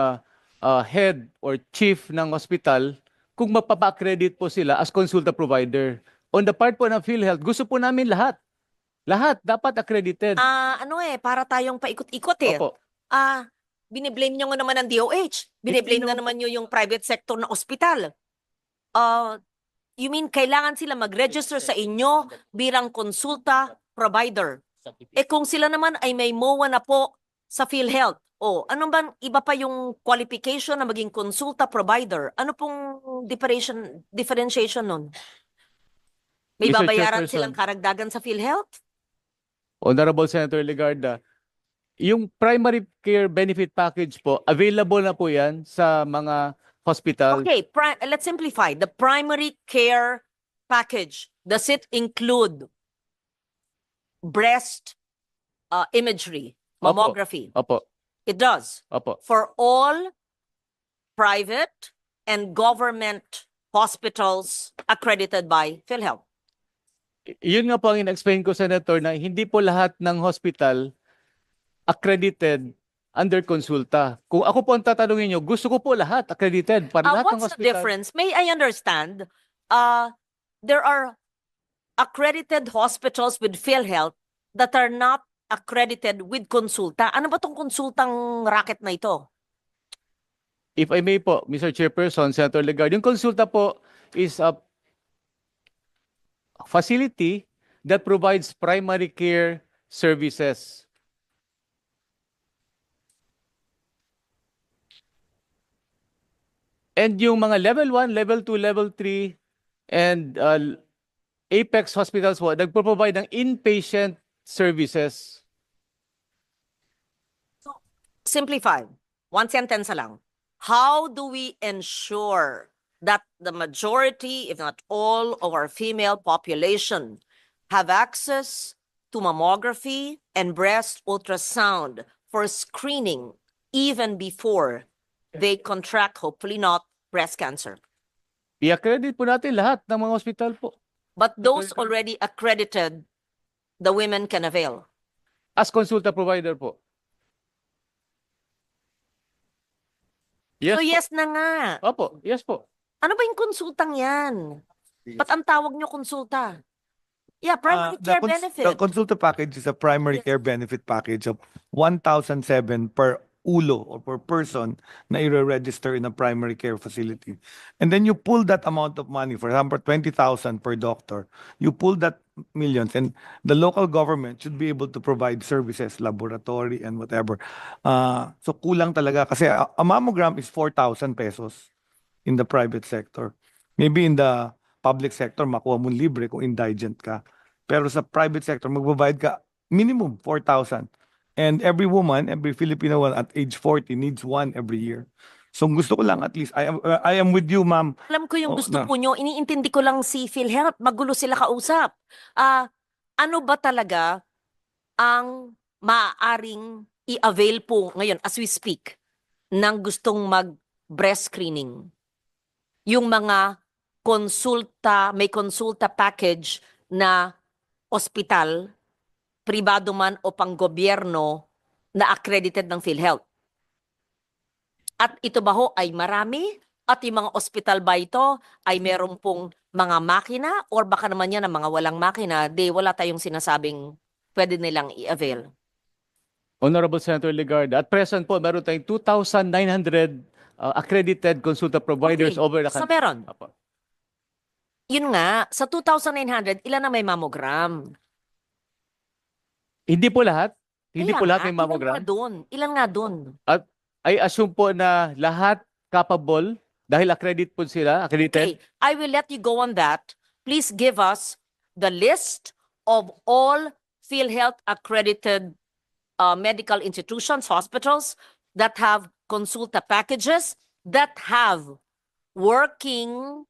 head or chief ng hospital kung mapapa-accredit po sila as consulta provider. On the part po ng PhilHealth, gusto po namin lahat. Lahat dapat accredited. Para tayong paikot-ikot eh. Opo. Biniblame nyo nga naman ang DOH. Biniblame na naman nyo yung private sector na ospital. You mean kailangan sila mag-register sa inyo bilang konsulta provider? Kung sila naman ay may MOA na po sa PhilHealth, ano ba iba pa yung qualification na maging konsulta provider? Ano pong differentiation nun? May Mr. babayaran Chairperson. silang karagdagan sa PhilHealth? Honorable Senator Legarda, yung primary care benefit package po, available na po yan sa mga hospital. Okay, let's simplify. The primary care package, does it include breast imagery, Opo. mammography? Opo, It does. opo. For all private and government hospitals accredited by PhilHealth. Yun nga po ang in-explain ko, Senator, na hindi po lahat ng hospital accredited under konsulta. Kung ako po ang tatanungin nyo, gusto ko po lahat accredited para lahat ng What's the hospital. difference? May I understand? There are accredited hospitals with PhilHealth that are not accredited with konsulta. Ano ba tong konsultang racket na ito? If I may po, Mr. Chairperson, Senator Legarda, yung konsulta po is a facility that provides primary care services. And yung mga level 1, level 2, level 3, and Apex hospitals po, nagpo-provide ng inpatient services. Simplified. One sentence lang. How do we ensure that the majority, if not all, of our female population have access to mammography and breast ultrasound for screening even before they contract, hopefully not, breast cancer? I-accredit po natin lahat ng mga hospital po. But those already accredited, the women can avail. As consulta provider po. Yes So po. yes na nga. Opo, yes po. Ano ba yung konsultang yan? Ba't ang tawag nyo konsulta? Yeah, primary care benefit. The consulta package is a primary care benefit package of 1,007 per ulo or per person na i-register in a primary care facility. And then you pull that amount of money, for example, 20,000 per doctor. You pull that millions and the local government should be able to provide services, laboratory and whatever. So kulang talaga kasi a mammogram is 4,000 pesos in the private sector. Maybe in the public sector, makuha mo libre kung indigent ka. Pero sa private sector, magbabayad ka minimum 4,000. And every woman, every Filipino woman at age 40 needs one every year. So gusto ko lang at least, I am with you, ma'am. Alam ko yung Oh, gusto na. po nyo, iniintindi ko lang si PhilHealth, magulo sila kausap. Ano ba talaga ang maaaring i-avail po ngayon as we speak ng gustong mag-breast screening? Yung mga may konsulta package na ospital, pribado man o panggobyerno na accredited ng PhilHealth. At ito ba ho ay marami? At yung mga ospital ba ito ay meron pong mga makina? Or baka naman yan ang mga walang makina, wala tayong sinasabing pwede nilang i-avail. Honorable Senator Legarda, at present po, meron tayong 2,900 accredited consulta providers Okay. over the Sa country. meron. Opo. Yun nga, sa 2,900, ilan na may mammogram? Hindi po lahat. Hindi Kaya po lahat nga, may mammogram. Ilan nga dun? I assume po na lahat capable dahil accredited po sila, accredited. Okay, I will let you go on that. Please give us the list of all PhilHealth accredited medical institutions, hospitals that have consulta packages, that have working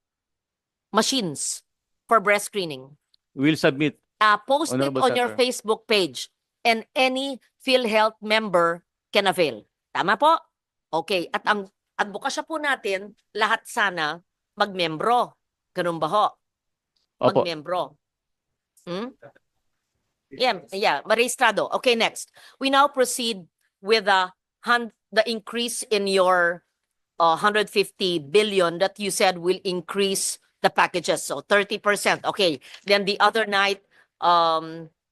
machines for breast screening. We'll submit. Post it Honorable on your Senator. Facebook page and any PhilHealth member can avail. Tama po? Okay. At ang advokasya po natin, lahat sana magmembro. Ganun ba ho? Opo. Magmembro. Hmm? Yeah, Marestrado. Okay, next. We now proceed with the increase in your 150 billion that you said will increase the packages. So 30%. Okay. Then the other night,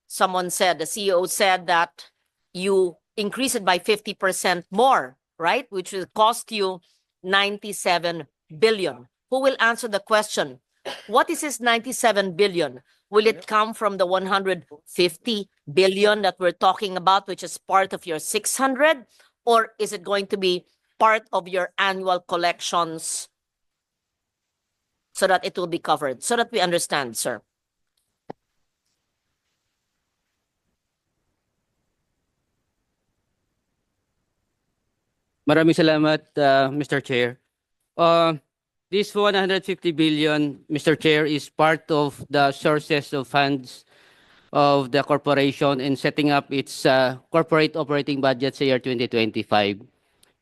someone said, the CEO said that you increase it by 50% more, right? Which will cost you 97 billion. Who will answer the question? What is this 97 billion? Will it come from the 150 billion that we're talking about, which is part of your 600? Or is it going to be part of your annual collections so that it will be covered? So that we understand, sir. Maraming salamat, Mr. Chair. This 150 billion, Mr. Chair, is part of the sources of funds of the corporation in setting up its corporate operating budget sa year 2025.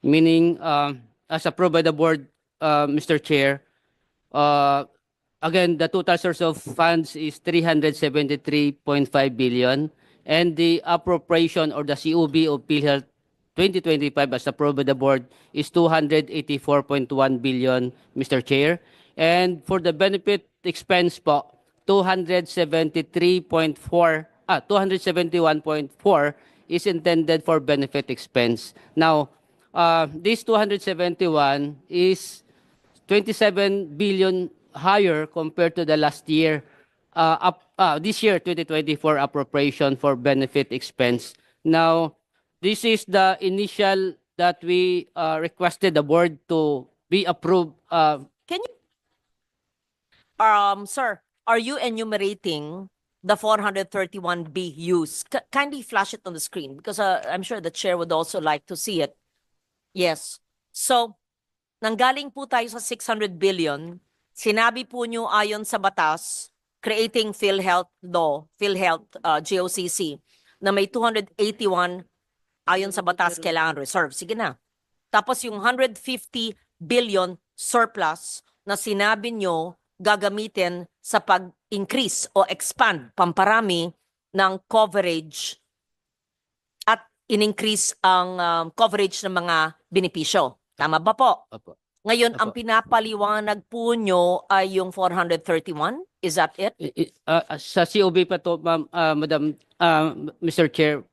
Meaning, as approved by the board, Mr. Chair, again, the total source of funds is 373.5 billion, and the appropriation or the COB of PhilHealth 2025 as approved by the board is 284.1 billion, Mr. Chair. And for the benefit expense po, 271.4 is intended for benefit expense. Now, this 271 is 27 billion higher compared to the last year, this year 2024 appropriation for benefit expense. Now, this is the initial that we requested the board to be approved. Can you, sir, are you enumerating the 431B use? Kindly flash it on the screen because I'm sure the chair would also like to see it. Yes. So, nanggaling po tayo sa 600 billion, sinabi po nyo ayon sa batas, creating PhilHealth Law, PhilHealth GOCC, na may 281 ayon sa batas kailangan reserve. Sige na. Tapos yung 150 billion surplus na sinabi nyo gagamitin sa pag-increase o expand, pamparami ng coverage at in-increase ang coverage ng mga benepisyo. Tama ba po? Opo. Ngayon, ang Opo. pinapaliwanag po nyo ay yung 431? Is that it? Sa COB pa to, Madam, Mr. Chair,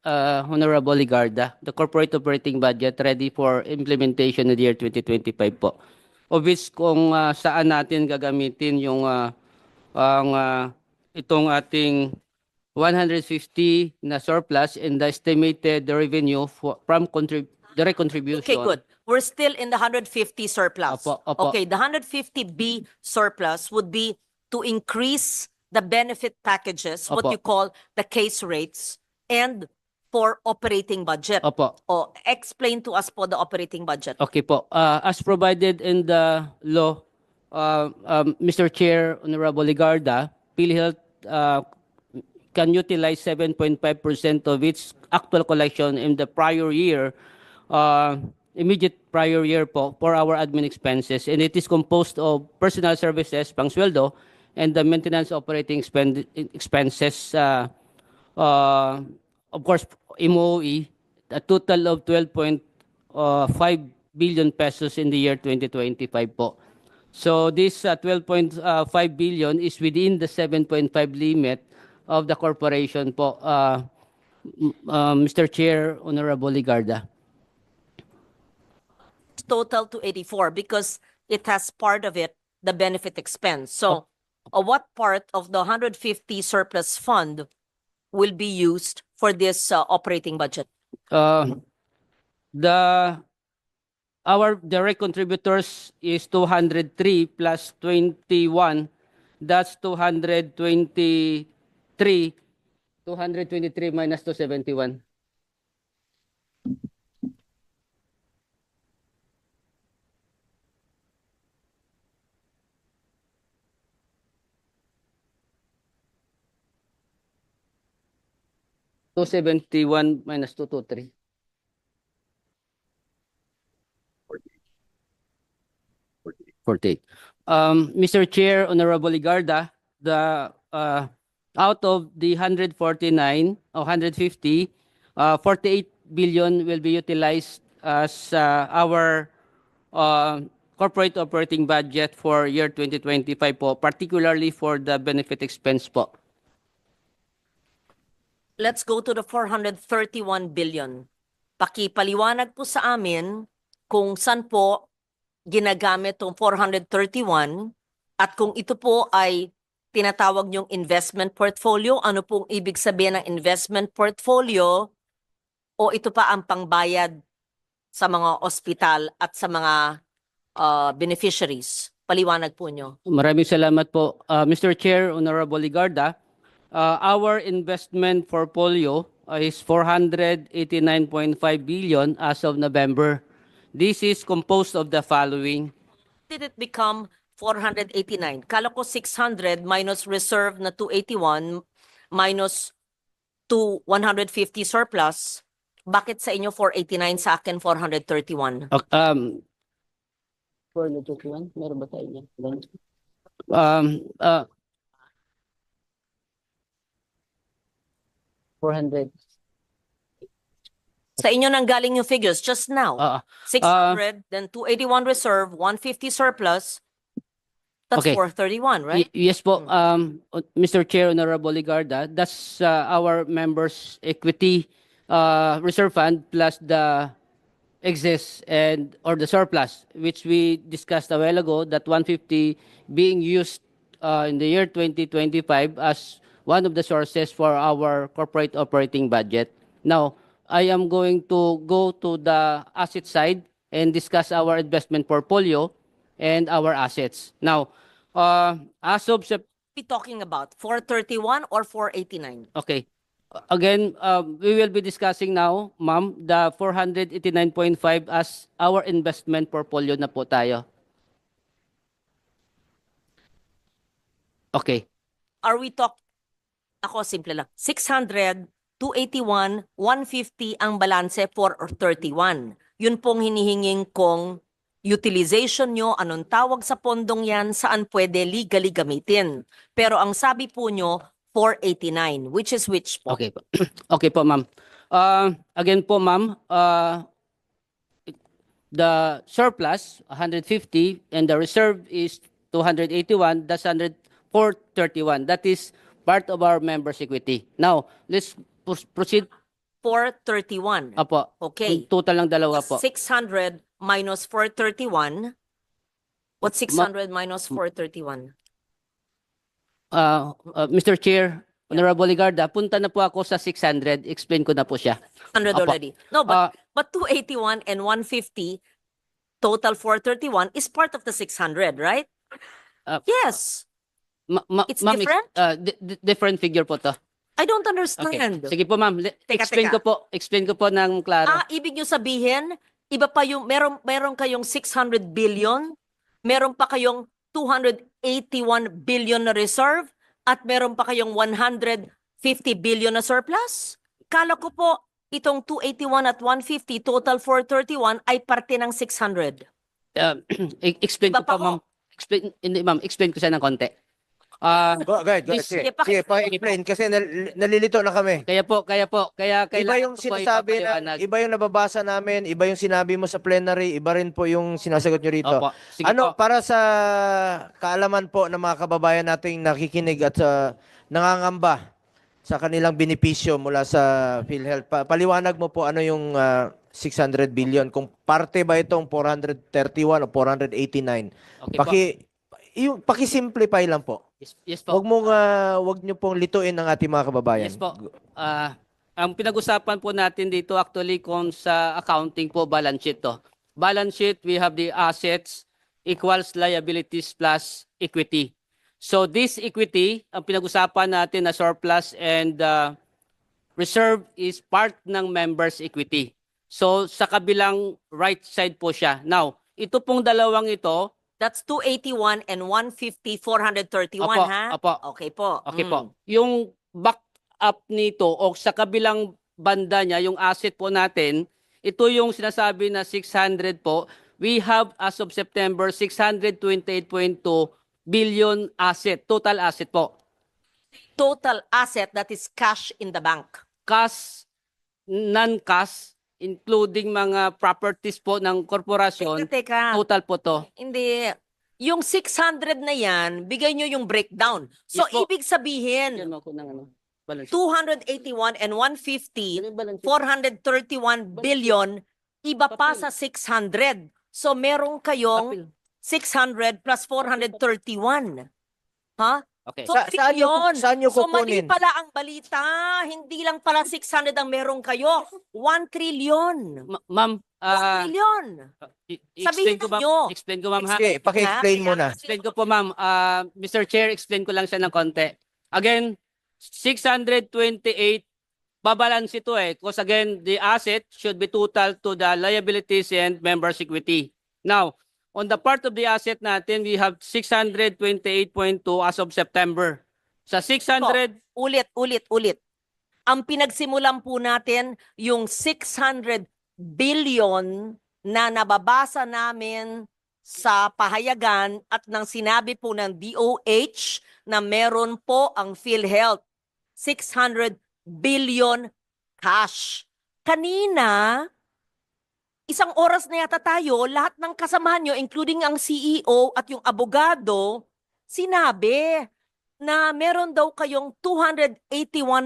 Honorable Ligarda, the corporate operating budget ready for implementation in the year 2025 po. Of which kung saan natin gagamitin yung itong ating 150 na surplus and the estimated revenue from direct contribution. Okay, good. We're still in the 150 surplus. Opo, opo. Okay, the 150B surplus would be to increase the benefit packages, what Opo. you call the case rates, and for operating budget. Opo. O, explain to us po the operating budget. Okay po. As provided in the law, Mr. Chair, Honorable Ligarda, PhilHealth can utilize 7.5% of its actual collection in the prior year, immediate prior year po, for our admin expenses. And it is composed of personal services, pang-sweldo, and the maintenance operating expenses, of course, MOE, a total of 12.5 billion pesos in the year 2025 po. So this 12.5 billion is within the 7.5 limit of the corporation po, Mr. Chair, Honorable Ligarda. Total to 84 because it has part of it, the benefit expense. So, what part of the 150 surplus fund will be used for this operating budget? Our direct contributors is 203 plus 21. That's 223. 223 minus 271. $271 minus 223. 48. Mr. Chair, Honorable Ligarda, the out of the 149 or 150, 48 billion will be utilized as our corporate operating budget for year 2025 po, particularly for the benefit expense po. Let's go to the 431 billion. Pakipaliwanag po sa amin kung saan po ginagamit tong 431 at kung ito po ay tinatawag niyong investment portfolio, ano pong ibig sabihin ng investment portfolio o ito pa ang pangbayad sa mga ospital at sa mga beneficiaries? Paliwanag po niyo. Maraming salamat po. Mr. Chair, Honorable Ligarda, our investment portfolio is 489.5 billion as of November. This is composed of the following. Did it become 489? Kala ko 600 minus reserve na 281 minus 150 surplus. Bakit sa inyo 489 sa akin 431? 421, meron ba tayo niyan? 400. Sa inyo nang galing yung figures just now. 600, Uh, then 281 reserve, 150 surplus. That's Okay. 431, right? Yes po, Mr. Chair, Honorable Ligarda, that's our members' equity reserve fund plus the excess and or the surplus, which we discussed a while ago, that 150 being used in the year 2025 as one of the sources for our corporate operating budget. Now, I am going to go to the asset side and discuss our investment portfolio and our assets. Now, as of Be talking about 431 or 489? okay. Again, we will be discussing now, ma'am, the 489.5 as our investment portfolio na po tayo. Okay. Are we ako simple lang. 600, 281, 150 ang balanse for 31. Yun pong hinihinging kong utilization nyo, anong tawag sa pondong yan, saan pwede legally gamitin. Pero ang sabi po nyo, 489, which is which po? Okay po. Okay po, ma'am. Again po, ma'am, the surplus 150 and the reserve is 281, that's 431. That is part of our members' equity. Now, let's proceed. 431. Apo. Okay. Total ng dalawa po. 600 minus 431. What's 600 minus 431? Mr. Chair, Honorable Ligarda, punta na po ako sa 600. Explain ko na po siya. 100 Apo. already. No, but 281 and 150, total 431 is part of the 600, right? Yes. It's Ma'am, different? Different figure po to. I don't Okay. understand. Sige po, ma'am. Explain teka. ko po ng klaro. Ibig nyo sabihin, iba pa yung, meron kayong 600 billion, meron pa kayong 281 billion na reserve, at meron pa kayong 150 billion na surplus? Kala ko po, itong 281 at 150, total 431, ay parte ng 600. Explain Iba ko pa po, ma'am. Hindi, ma'am. Explain ko siya ng konti. Go ahead. Sige, Sige, pa-explain kasi nalilito na kami. Kaya Iba kailangan yung ko po sinasabi ipapaliwanag. iba yung nababasa namin, iba yung sinabi mo sa plenary, iba rin po yung sinasagot nyo rito. Opo. Sige Ano, po. para sa kaalaman po ng mga kababayan nating nakikinig at nangangamba sa kanilang benepisyo mula sa PhilHealth, paliwanag mo po ano yung 600 billion, kung parte ba itong 431 o 489. Okay po. Paki-simplify lang po. Yes po. Wag niyo pong lituin ang ating mga kababayan. Yes po. Ang pinag-usapan po natin dito actually kung sa accounting po, balance sheet to. Balance sheet, we have the assets equals liabilities plus equity. So this equity, ang pinag-usapan natin na surplus and reserve is part ng members' equity. So sa kabilang right side po siya. Now, ito pong dalawang ito, That's 281 and 150, 431, Apo, ha? apo. Okay po. okay po, yung back up nito o sa kabilang banda niya, yung asset po natin, ito yung sinasabi na 600 po, we have as of September 628.2 billion asset, total asset po. Total asset that is cash in the bank. Cash, non-cash, including mga properties po ng korporasyon, Teka. total po to. Hindi. Yung 600 na yan, bigay nyo yung breakdown. So, Yes po. ibig sabihin, Yan mo ako ng ano, balance. 281 and 150, Yan yung balance. 431 billion, iba pa sa 600. So, meron kayong Papel. 600 plus 431. Ha? Okay. So, Saan nyo So, mali kukunin? pala ang balita. Hindi lang pala 600 ang meron kayo. 1 trillion. Ma'am, 1 trillion. Sabihin explain ko nyo. ma'am. Explain ko ma'am ha. Sige, paki-explain mo na. Explain ko po ma'am. Mr. Chair, explain ko lang siya ng konti. Again, 628, babalance ito eh. Because again, the asset should be total to the liabilities and members' equity. Now, on the part of the asset natin, we have 628.2 as of September. Sa 600, Ulit. Ang pinagsimulan po natin yung 600 billion na nababasa namin sa pahayagan at nang sinabi po ng DOH na meron po ang PhilHealth. 600 billion cash. Kanina, isang oras na yata tayo, lahat ng kasamahan nyo, including ang CEO at yung abogado, sinabi na meron daw kayong 281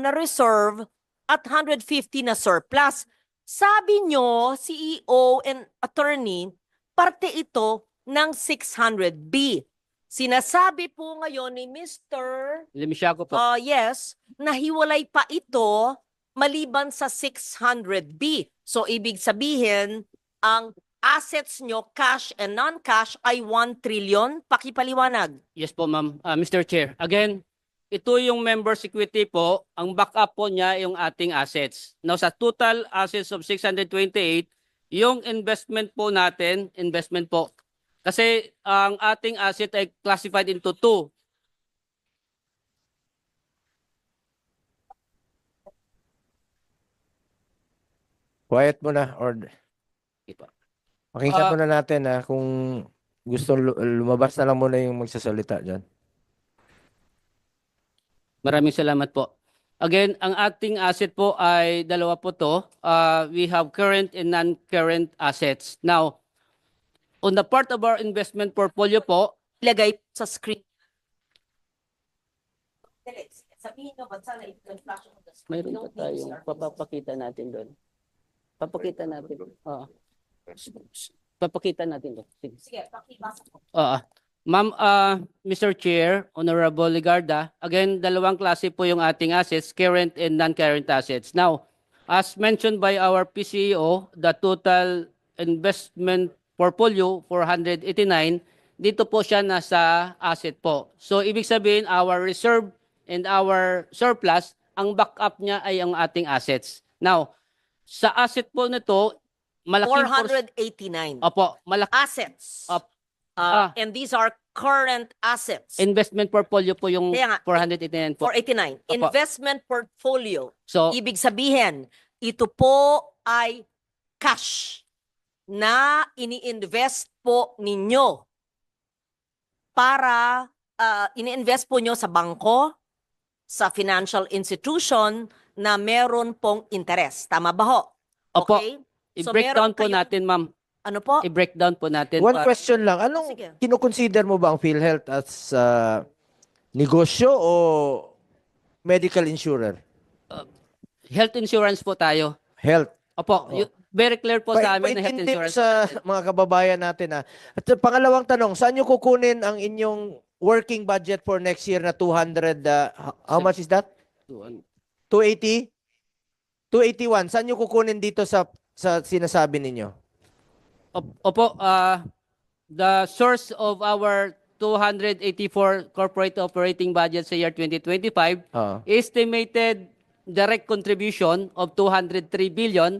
na reserve at 150 na surplus. Sabi nyo, CEO and attorney, parte ito ng 600B. Sinasabi po ngayon ni Mr. limisya ko po. Yes, nahiwalay pa ito maliban sa 600B. So, ibig sabihin, ang assets nyo, cash and non-cash, ay 1 trillion. Pakipaliwanag. Yes po, ma'am. Mr. Chair, again, ito yung members' equity po. Ang backup po niya yung ating assets. Now, sa total assets of 628, yung investment po natin, investment po. Kasi ang ating asset ay classified into two. Quiet mo na or pakinggan muna natin kung gusto lumabas na lang muna yung magsasalita dyan. Maraming salamat po. Again, ang ating asset po ay dalawa po to. We have current and non-current assets. Now, on the part of our investment portfolio po, Ilagay sa screen. Sabihin nyo, ba't sana i-flash on the screen? mayroon pa tayong papapakita natin doon. Papakita natin. Oo. Papakita natin doon. Sige. Sige, pakibasa ko. Ma'am, Mr. Chair, Honorable Ligarda, again, dalawang klase po yung ating assets, current and non-current assets. Now, as mentioned by our PCEO, the total investment portfolio, 489, dito po siya nasa asset po. So, ibig sabihin, our reserve and our surplus, ang backup niya ay ang ating assets. Now, sa asset po nito, malaking 489 Opo, malaki assets. Op- And these are current assets. investment portfolio po yung Kaya nga, 489 po. 489. Opo. Investment portfolio. So, Ibig sabihin, ito po ay cash na ini-invest po ninyo para ini-invest po nyo sa bangko, sa financial institution na meron pong interest. Tama ba ho? Opo. Okay? i-breakdown meron po kayong- natin, ma'am. Ano po? I-breakdown po natin. One question lang. Anong Sige. kinukonsider mo ba ang PhilHealth as negosyo o medical insurer? Health insurance po tayo. Health. Opo, very clear po sa amin na health Paintindi insurance. sa mga kababayan natin. At pangalawang tanong, saan nyo kukunin ang inyong working budget for next year na 200, how much is that? 280? 281. Saan nyo kukunin dito sa sinasabi ninyo? Opo, the source of our 284 corporate operating budget sa year 2025, estimated direct contribution of 203 billion,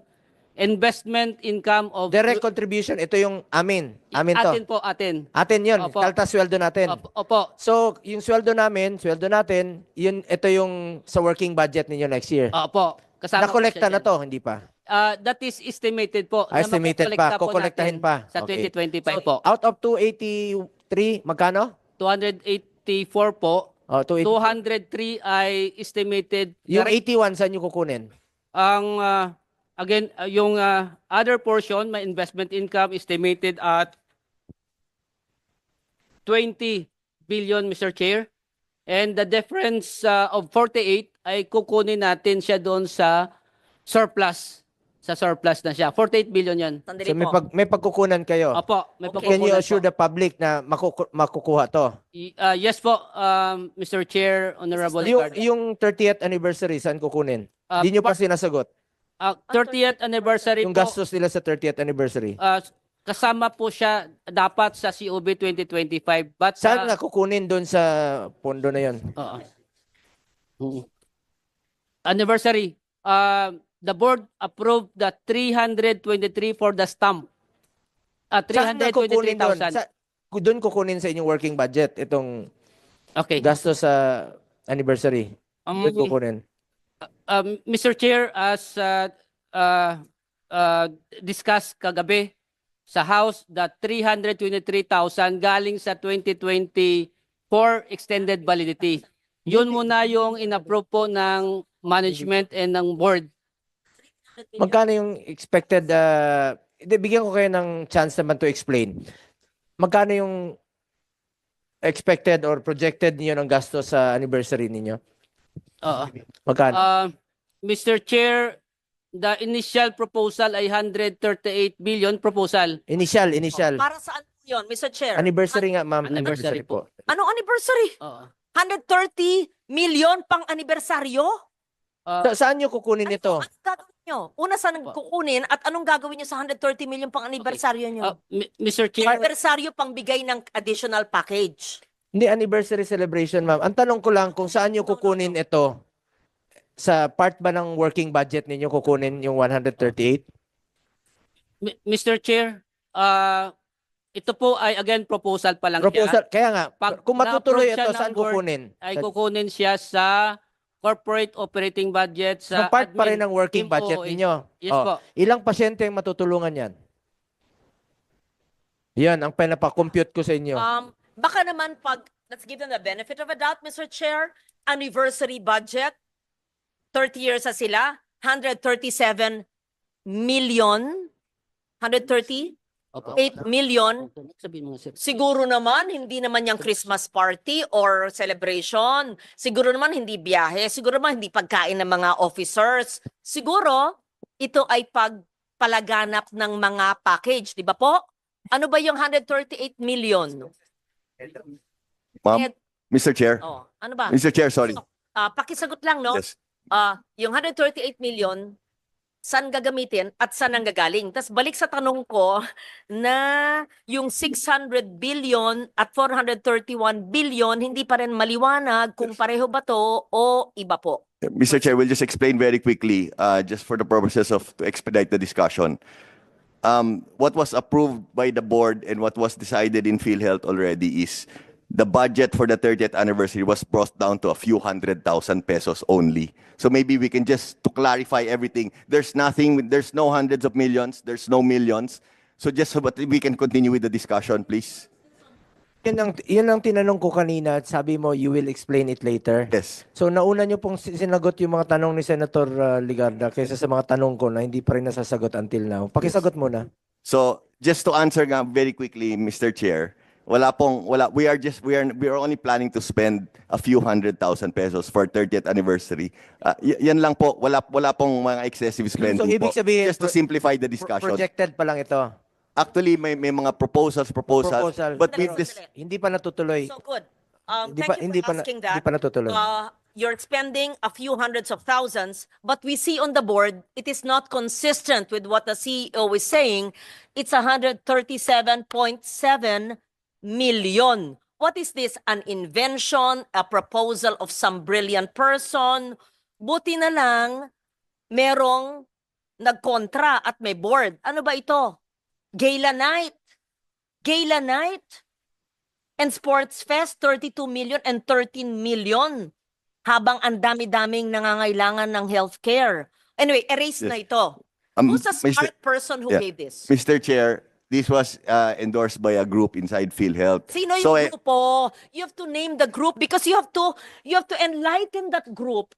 investment income of... Direct contribution, ito yung amin. Amin to. Atin po, atin. Atin yun. Opo. Kaltas sweldo natin. Opo. So, yung sweldo natin, ito yung sa working budget ninyo next year. Opo. Kasama po Nakolekta siya na dyan. to, hindi pa. That is estimated po. na Estimated makukolekta pa, po kukolektahin natin pa. Sa Okay. 2025 po. Out of 283, magkano? 284 po. Oh, 203 ay estimated. Yung Correct. 81, saan nyo kukunin? Ang again, yung other portion, my investment income estimated at 20 billion, Mr. Chair. And the difference of 48 ay kukunin natin siya doon sa surplus. Sa surplus na siya. 48 billion yan. Sandali So po. may pagkukunan kayo. Opo, may Okay. Can you pagkukunan assure po. the public na makukuha to? Yes po, Mr. Chair, Honorable Yung, Ricardo. yung 30th anniversary, saan kukunin? Ah, Hindi nyo pa sinasagot. 30th anniversary Yung po, gastos nila sa 30th anniversary. kasama po siya dapat sa COB 2025. But Saan nga kukunin doon sa pondo na yon? oo. Anniversary, the board approved the 323 for the stamp. Saan nga kukunin doon? 323,000. Doon kukunin sa inyong working budget itong Okay. gastos sa anniversary. Doon kukunin. Mr. Chair, as discussed kagabi sa House, that 323,000 galing sa 2024 extended validity. Yun muna yung in-approve po ng management and ng board. Magkano yung expected, bigyan ko kayo ng chance naman to explain. Magkano yung expected or projected niyo ng gastos sa anniversary ninyo? Oo. Magkano? Mr. Chair, the initial proposal ay 138 billion proposal. Initial. Para saan po yun, Mr. Chair? Anniversary nga, ma'am. Anniversary po. Anong anniversary? Oo. 130 million pang anibersaryo? Saan nyo kukunin ito? Anong gagawin nyo? Una, saan kukunin at anong gagawin nyo sa 130 million pang anibersaryo nyo? Mr. Chair, Anibersaryo pang bigay ng additional package. Hindi anniversary celebration, ma'am. Ang tanong ko lang kung saan nyo kukunin ito. Sa part ba ng working budget ninyo kukunin yung 138? Mr. Chair, ito po ay again proposal pa lang siya. Proposal. Kaya nga, Pag kung matutuloy na-approve siya ito, ng saan board, kukunin? Ay kukunin siya sa corporate operating budget Sa sa part pa rin admin, ng working team budget OOA. ninyo. Yes Oh, po. ilang pasyente ang matutulungan yan? Yan, ang pinapakompute ko sa inyo. Baka naman pag, let's give them the benefit of a doubt, Mr. Chair, anniversary budget, 30 years na sila, 137 million, 138 Opo. million. Sabihin mo nga, sir. Siguro naman, hindi naman yung Christmas party or celebration. Siguro naman hindi biyahe. Siguro naman hindi pagkain ng mga officers. Siguro, ito ay pagpalaganap ng mga package. Di ba po? Ano ba yung 138 million? Ma'am, Eh, Mr. Chair. Oh, ano ba? Mr. Chair, sorry. Pakisagot lang, no? Yes. Yung 138 million, saan gagamitin at saan ang gagaling? Tapos balik sa tanong ko na yung 600 billion at 431 billion, hindi pa rin maliwanag kung pareho ba to o iba po. Mr. Chair, we'll just explain very quickly, just for the purposes of to expedite the discussion. What was approved by the board and what was decided in PhilHealth already is the budget for the 30th anniversary was brought down to a few 100,000 pesos only. So maybe we can just, to clarify everything, there's nothing, there's no hundreds of millions, there's no millions. So just so that we can continue with the discussion, please. Yun ang tinanong ko kanina at sabi mo, you will explain it later. Yes. So nauna nyo pong sinagot yung mga tanong ni Senator Ligarda kaysa sa mga tanong ko na hindi pa rin nasasagot until now. Pakisagot muna. So just to answer nga very quickly, Mr. Chair, we are only planning to spend a few 100,000 pesos for 30th anniversary. Yan lang po, wala pong mga excessive spending So ibig po. sabihin, Just to simplify the discussion. projected pa lang ito. Actually, may mga proposal, Proposal. but Sandali, with this, sandali. Hindi pa natutuloy. So good. Hindi Thank you for asking that. Hindi pa natutuloy. You're spending a few hundreds of thousands, but we see on the board, it is not consistent with what the CEO is saying. It's 137.7 million. What is this? An invention, a proposal of some brilliant person? Buti na lang, merong nagkontra at may board. Ano ba ito? Gala night. Gala night. And Sports Fest, 32 million and 13 million. Habang ang dami-daming nangangailangan ng healthcare. Anyway, erase Yes. na ito. Who's the smart person who yeah. gave this? Mr. Chair, this was endorsed by a group inside PhilHealth. Sino So, yung grupo? You have to name the group because you have to enlighten that group.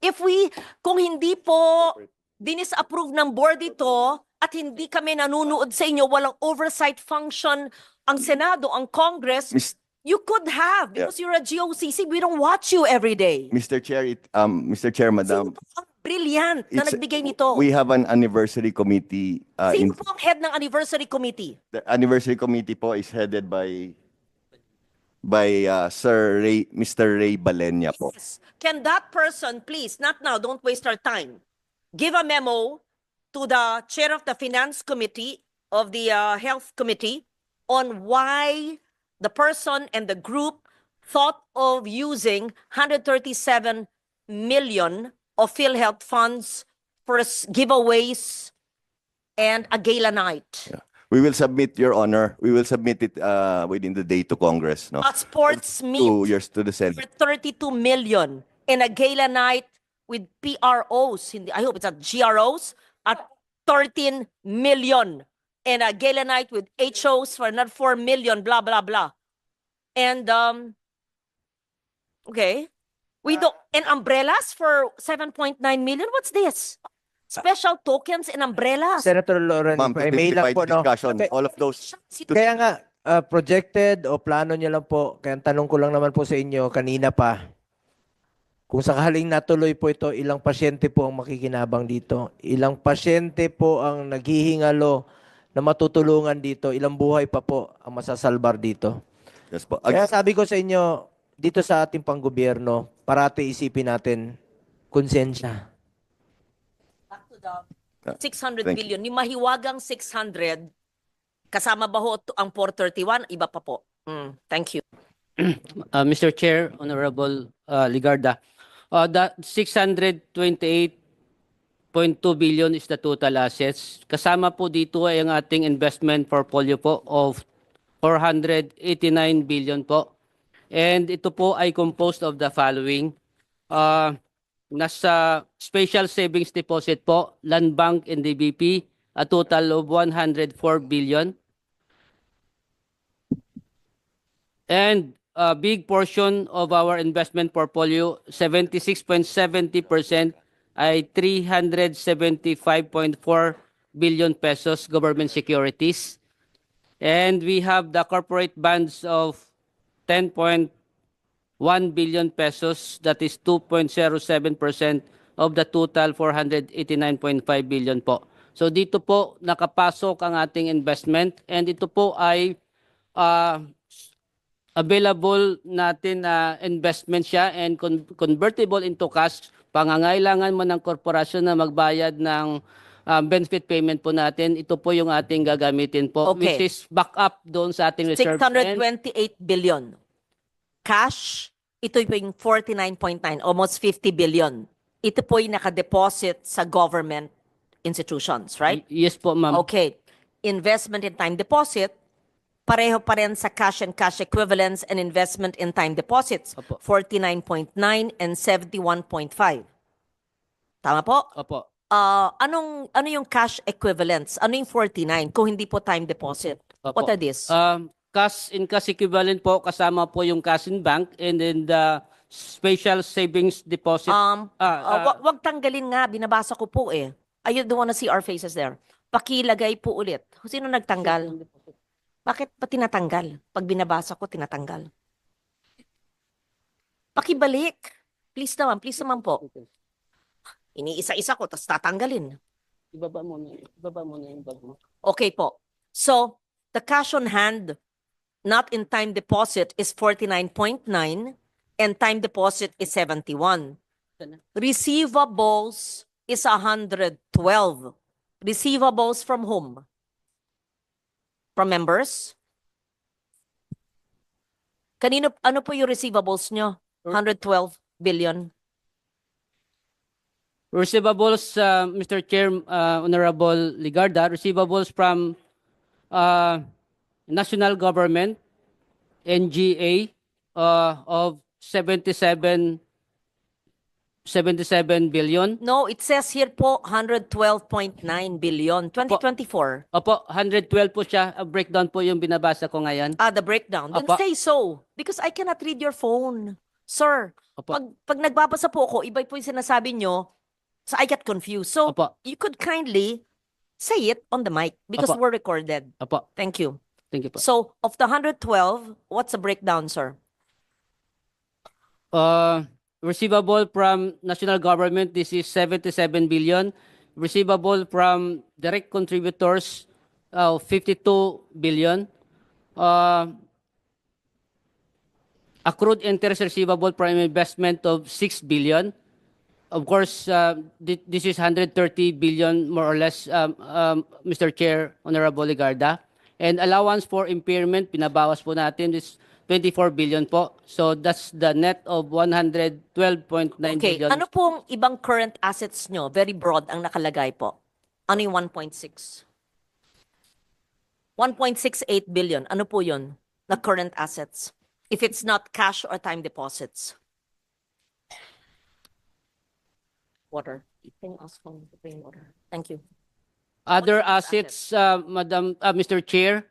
Kung hindi po dinis-approve ng board ito at hindi kami nanunood sa inyo, walang oversight function ang Senado, ang Congress, Mis- you could have because you're a GOCC. We don't watch you every day. Mr. Chair, Mr. Chair, Sino Madam, po ang brilliant na It's- nagbigay nito? we have an anniversary committee. Sino po ang head ng anniversary committee? The anniversary committee po is headed by Mr. Ray Balenya po. Yes. Can that person, please, not now, don't waste our time, give a memo to the chair of the finance committee of the health committee on why the person and the group thought of using 137 million of PhilHealth funds for giveaways and a gala night. We will submit, Your Honor, we will submit it within the day to Congress, no? A sports 2 meet years to the for Senate. 32 million in a gala night with PROs, I hope it's at GROs, at 13 million. And a gala night with HOs for another 4 million, blah, blah, blah. And, okay. We don't, and umbrellas for 7.9 million? What's this? Special tokens and umbrellas? Senator Lauren, Ma'am, if I may lang simplified po, no? discussion, all of those. Kaya nga, projected o plano niya lang po, kaya ang tanong ko lang naman po sa inyo kanina pa, kung sakaling natuloy po ito, ilang pasyente po ang makikinabang dito? Ilang pasyente po ang naghihingalo na matutulungan dito? Ilang buhay pa po ang masasalbar dito? Yes po. Kaya sabi ko sa inyo, dito sa ating panggobyerno, parati isipin natin, konsensya. Back to the 600 Thank billion. Yung mahiwagang 600, kasama ba ho ang 431? Iba pa po. Thank you. Mr. Chair, Honorable Ligarda, the 628.2 billion is the total assets. Kasama po dito ay ang ating investment portfolio po of 489 billion po. And ito po ay composed of the following. Nasa special savings deposit po, Land Bank and DBP, a total of 104 billion. And a big portion of our investment portfolio, 76.70% ay 375.4 billion pesos government securities. And we have the corporate bonds of 10.1 billion pesos, that is 2.07% of the total 489.5 billion po. So dito po nakapasok ang ating investment and ito po ay available natin na investment siya and convertible into cash. Pangangailangan mo ng korporasyon na magbayad ng benefit payment po natin, ito po yung ating gagamitin po, Okay. which is back up doon sa ating reserve. 628 billion. Cash, ito po yung 49.9, almost 50 billion. Ito po yung nakadeposit sa government institutions, right? Yes po, ma'am. Okay. Investment in time deposit, pareho pa rin sa cash and cash equivalents and investment in time deposits. Opo. 49.9 and 71.5. Tama po? Opo. Ano yung cash equivalents? Ano yung 49 kung hindi po time deposit? Opo. What are these? Cash in cash equivalent po, kasama po yung cash in bank and then the special savings deposit. Wag tanggalin nga, binabasa ko po eh. I don't wanna see our faces there. Pakilagay po ulit. Sino nagtanggal? Bakit pa tinatanggal? Pag binabasa ko, tinatanggal. Pakibalik. Please naman po. Iniisa-isa ko, tapos tatanggalin. Ibaba mo na yung bag mo. Okay po. So, the cash on hand, not in time deposit, is 49.9 and time deposit is 71. Receivables is 112. Receivables from whom? From members? Ano po yung receivables nyo? 112 billion. Receivables, Mr. Chair, Honorable Ligarda, receivables from national government, NGA, of 77 77 billion. No, it says here po 112.9 billion, 2024. Opo, 112 po siya. Breakdown po yung binabasa ko ngayon. The breakdown. Then Apa. say so. Because I cannot read your phone. Sir, Apa. pag nagbabasa po ako, iba po yung sinasabi nyo, so I get confused. So, Apa. you could kindly say it on the mic because Apa. we're recorded. Opo, Thank you. thank you po. So, of the 112, what's the breakdown, sir? Receivable from national government, this is 77 billion. Receivable from direct contributors, 52 billion. Accrued interest receivable from investment of 6 billion. Of course, this is 130 billion more or less, Mr. Chair, Honorable Ligarda. And allowance for impairment, pinabawas po natin, is 24 billion po. So that's the net of 112.9 Okay, billion. ano pong ibang current assets nyo? Very broad ang nakalagay po. Ano yung 1.6? 1.68 billion. Ano po yun na current assets? If it's not cash or time deposits. Water. Can you ask for the plain water? Thank you. Other What is assets, Mr. Chair,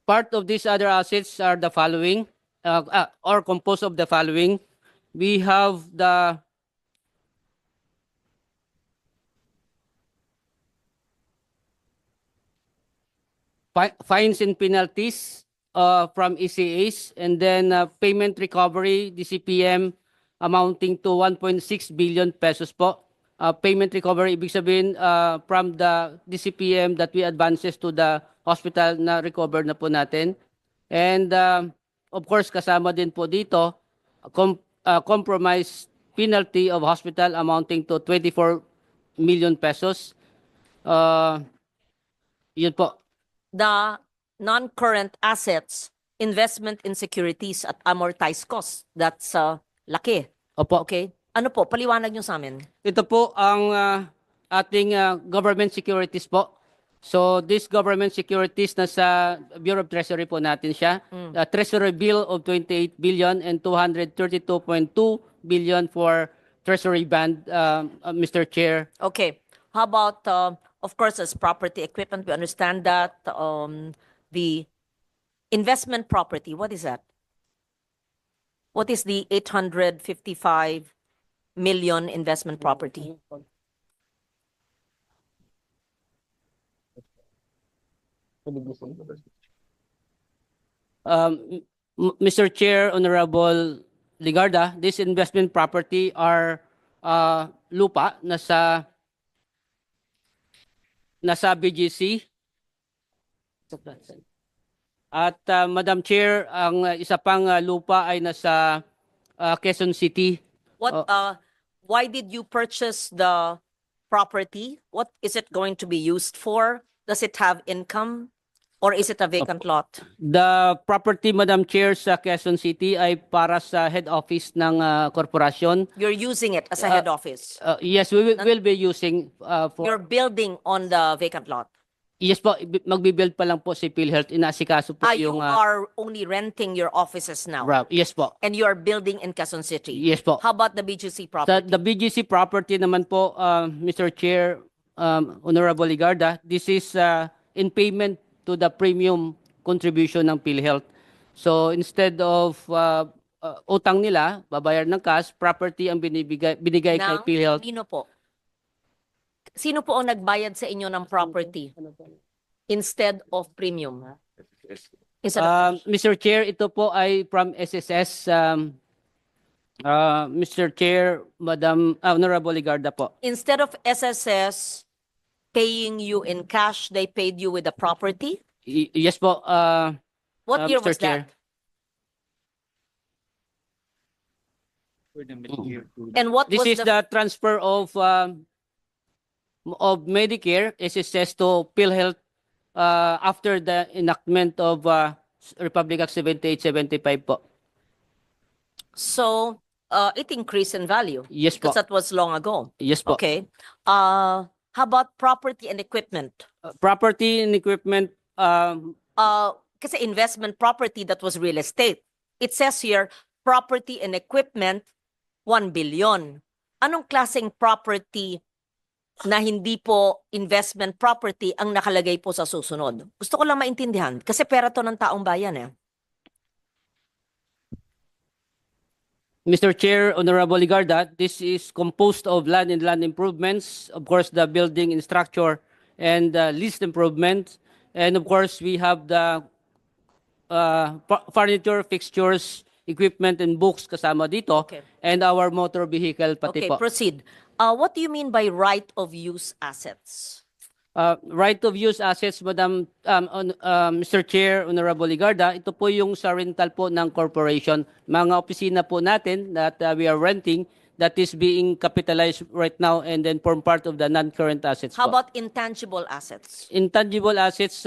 part of these other assets are the following, or composed of the following. We have the fines and penalties from ECAs, and then payment recovery, DCPM, amounting to 1.6 billion pesos po. Payment recovery, ibig sabihin from the DCPM that we advances to the hospital na recover na po natin. And of course, kasama din po dito, compromise penalty of hospital amounting to 24 million pesos. Yun po. The non-current assets, investment in securities at amortized costs. That's laki. Opo. Okay? Ano po? Paliwanag nyo sa amin. Ito po ang ating government securities po. So this government securities nasa Bureau of Treasury po natin siya. Treasury bill of 28 billion and 232.2 billion for Treasury bond, Mr. Chair. Okay. How about, of course, as property equipment, we understand that. The investment property, what is that? What is the 855 million investment property? Mr. Chair, Honorable Ligarda, this investment property are lupa nasa BGC. At Madam Chair, ang isa pang lupa ay nasa Quezon City. What, why did you purchase the property? What is it going to be used for? Does it have income? Or is it a vacant lot? The property, Madam Chair, sa Quezon City ay para sa head office ng korporasyon. You're using it as a head office. Yes, we will be using for... You're building on the vacant lot. Yes po, magbibuild pa lang po si PhilHealth. Inasikaso po You yung... are only renting your offices now. Yes po. And you are building in Quezon City. Yes po. How about the BGC Sa property? the BGC property naman po, Mr. Chair, Honorable Ligarda, this is in payment to the premium contribution ng PhilHealth. So instead of utang nila, babayar ng cash, property ang binigay kay PhilHealth. Sino po ang nagbayad sa inyo ng property instead of premium? Mr. Chair, ito po ay from SSS. Mr. Chair, Madam Honorable Ligarda po. Instead of SSS paying you in cash, they paid you with the property? Yes po. What year Mr. was Chair. that? And what This was is the transfer of Medicare SSS to PhilHealth after the enactment of Republic Act 7875 po. So, it increased in value? Yes po. Because that was long ago. Yes po. Okay. How about property and equipment? Property and equipment, Kasi investment property, that was real estate. It says here, property and equipment, 1 billion. Anong klaseng property na hindi po investment property ang nakalagay po sa susunod? Gusto ko lang maintindihan kasi pera to ng taong bayan eh. Mr. Chair, Honorable Ligarda, this is composed of land and land improvements, of course, the building and structure and leased improvements. And of course, we have the furniture, fixtures, equipment, and books kasama dito. Okay. And our motor vehicle pati Okay, po. proceed. What do you mean by right of use assets? Right of use assets, Mr. Chair, Honorable Ligarda, ito po yung sa rental po ng corporation. Mga opisina po natin that we are renting that is being capitalized right now and then form part of the non-current assets How po. about intangible assets? Intangible assets,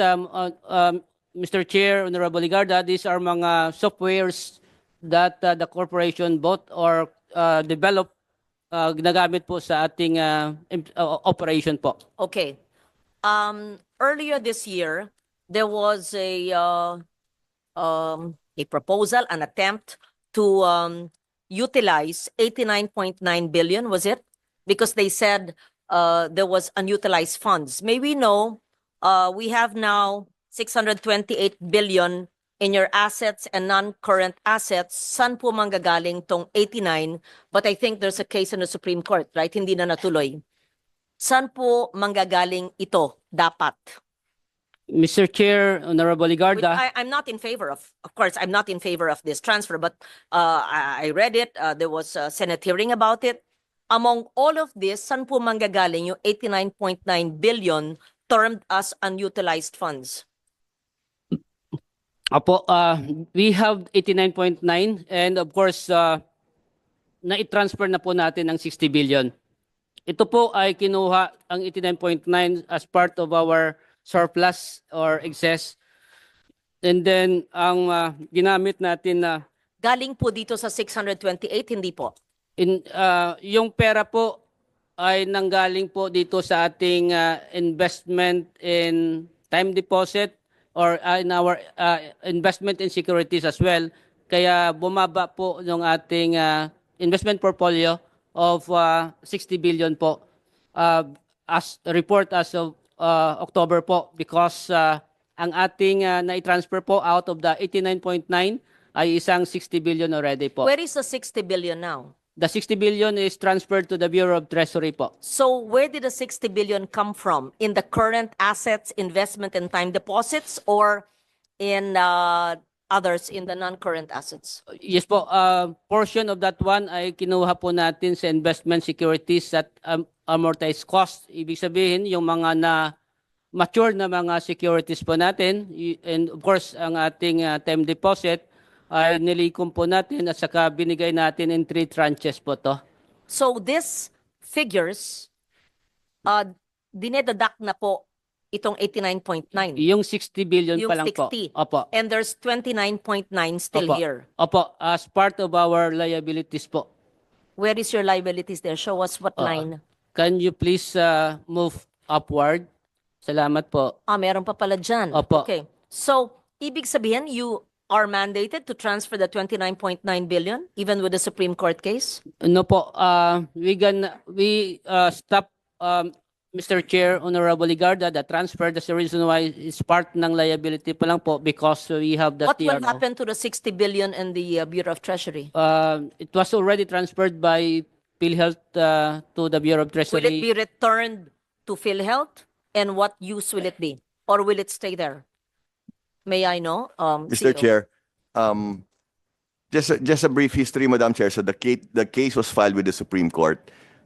Mr. Chair, Honorable Ligarda, these are mga softwares that the corporation bought or developed ginagamit po sa ating operation po. Okay. Earlier this year, there was a proposal, an attempt to utilize 89.9 billion, was it? Because they said there was unutilized funds. May we know, we have now 628 billion in your assets and non-current assets. Saan po manggagaling tong 89? But I think there's a case in the Supreme Court, right? Hindi na natuloy. Saan po manggagaling ito dapat? Mr. Chair, Honorable Ligarda, I'm not in favor of course, I'm not in favor of this transfer, but I read it. There was a Senate hearing about it. Among all of this, saan po manggagaling yung 89.9 billion termed as unutilized funds? Apo, we have 89.9 and of course, na-transfer na po natin ng 60 billion. Ito po ay kinuha ang 89.9 as part of our surplus or excess. And then, ang ginamit natin na Galing po dito sa 628, hindi po. yung pera po ay nanggaling po dito sa ating investment in time deposit or in our investment in securities as well. Kaya bumaba po yung ating investment portfolio of 60 billion po as report as of October po because ang ating na-transfer po out of the 89.9 ay isang 60 billion already po. Where is the 60 billion now? The 60 billion is transferred to the Bureau of Treasury po. So where did the 60 billion come from? In the current assets, investment and time deposits, or in others in the non-current assets? Yes po, portion of that one ay kinuha po natin sa investment securities at amortized cost. Ibig sabihin, yung mga na mature na mga securities po natin, and of course, ang ating time deposit, ay nilikom po natin at saka binigay natin in 3 tranches po to. So this figures, dinededuct na po itong 89.9. Yung 60 billion Yung pa lang po. 60. Opo. And there's 29.9 still Opo. here. Opo, as part of our liabilities po. Where is your liabilities there? Show us what line. Can you please move upward? Salamat po. Meron pa pala dyan. Opo. Okay. So, ibig sabihin, you are mandated to transfer the 29.9 billion even with the Supreme Court case? No po, we stop Mr. Chair, Honorable Ligarda, the transfer. That's the reason why it's part ng liability pa lang po because we have the What will TRO. happen to the 60 billion in the Bureau of Treasury? It was already transferred by PhilHealth to the Bureau of Will it Treasury. be returned to PhilHealth? And what use will it be? Or will it stay there? May I know? Mr. CEO? Chair, just a brief history, Madam Chair. So the case was filed with the Supreme Court.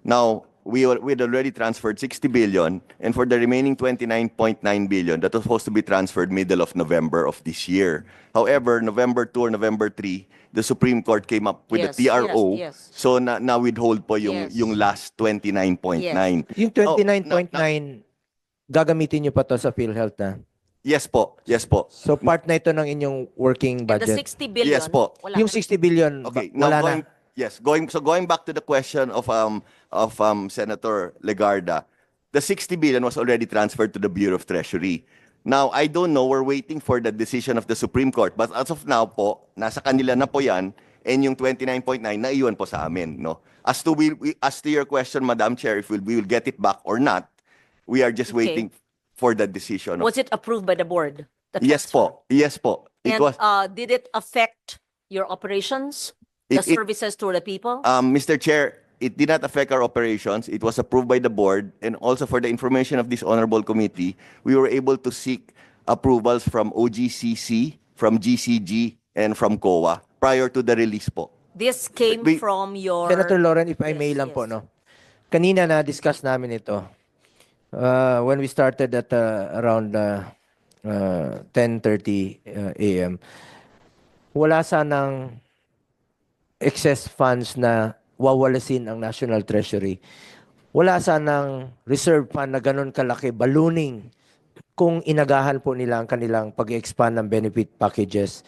Now, we'd already transferred 60 billion, and for the remaining 29.9 billion, that was supposed to be transferred middle of November of this year. However, November 2 or November 3, the Supreme Court came up with Yes, the TRO. yes. So na withhold po yung Yes. yung last 29.9. Yung 29.9, gagamitin nyo pa to sa PhilHealth na? Yes po. Yes po. So part na ito ng inyong working And the budget? 60 billion? Yes po. Wala. Yung 60 billion, Okay, now wala going, na. yes, going back to the question of Senator Legarda, the 60 billion was already transferred to the Bureau of Treasury. Now, I don't know, we're waiting for the decision of the Supreme Court. But as of now po, nasa kanila na po yan, and yung 29.9 naiwan po sa amin, no? As to your question, Madam Chair, if we will get it back or not, we are just Okay. waiting for the decision. Was it approved by the board? the Yes transfer? po. Yes po. It And was did it affect your operations, the It- it- services to the people? Mr. Chair, it did not affect our operations. It was approved by the board, and also for the information of this honorable committee, we were able to seek approvals from OGCC, from GCG, and from COA prior to the release po. This came we- from your... Senator Lauren, if I Yes, may lang po, yes. no? Kanina na-discuss namin ito. When we started at around 10:30 a.m., wala sanang excess funds na wawalasin ang National Treasury. Wala sanang reserve fund na ganun kalaki, ballooning, kung inagahan po nila ang kanilang pag-expand ng benefit packages.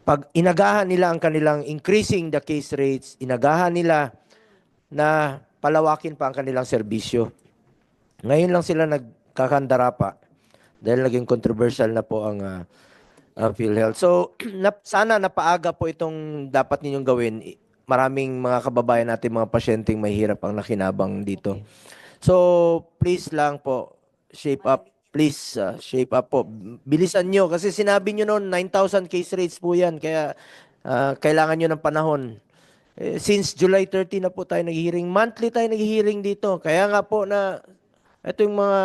Pag inagahan nila ang kanilang increasing the case rates, inagahan nila na palawakin pa ang kanilang serbisyo. Ngayon lang sila nagkakandara pa dahil naging controversial na po ang PhilHealth. So, sana napaaga po itong dapat ninyong gawin. Maraming mga kababayan natin, mga pasyenteng mahirap ang nakinabang dito. So, please lang po, shape up. Please, shape up po. Bilisan nyo. Kasi sinabi nyo noon, 9,000 case rates po yan. Kaya, kailangan nyo ng panahon. Since July 30 na po tayo nag-hearing. Monthly tayo nag-hearing dito. Kaya nga po na, ito yung mga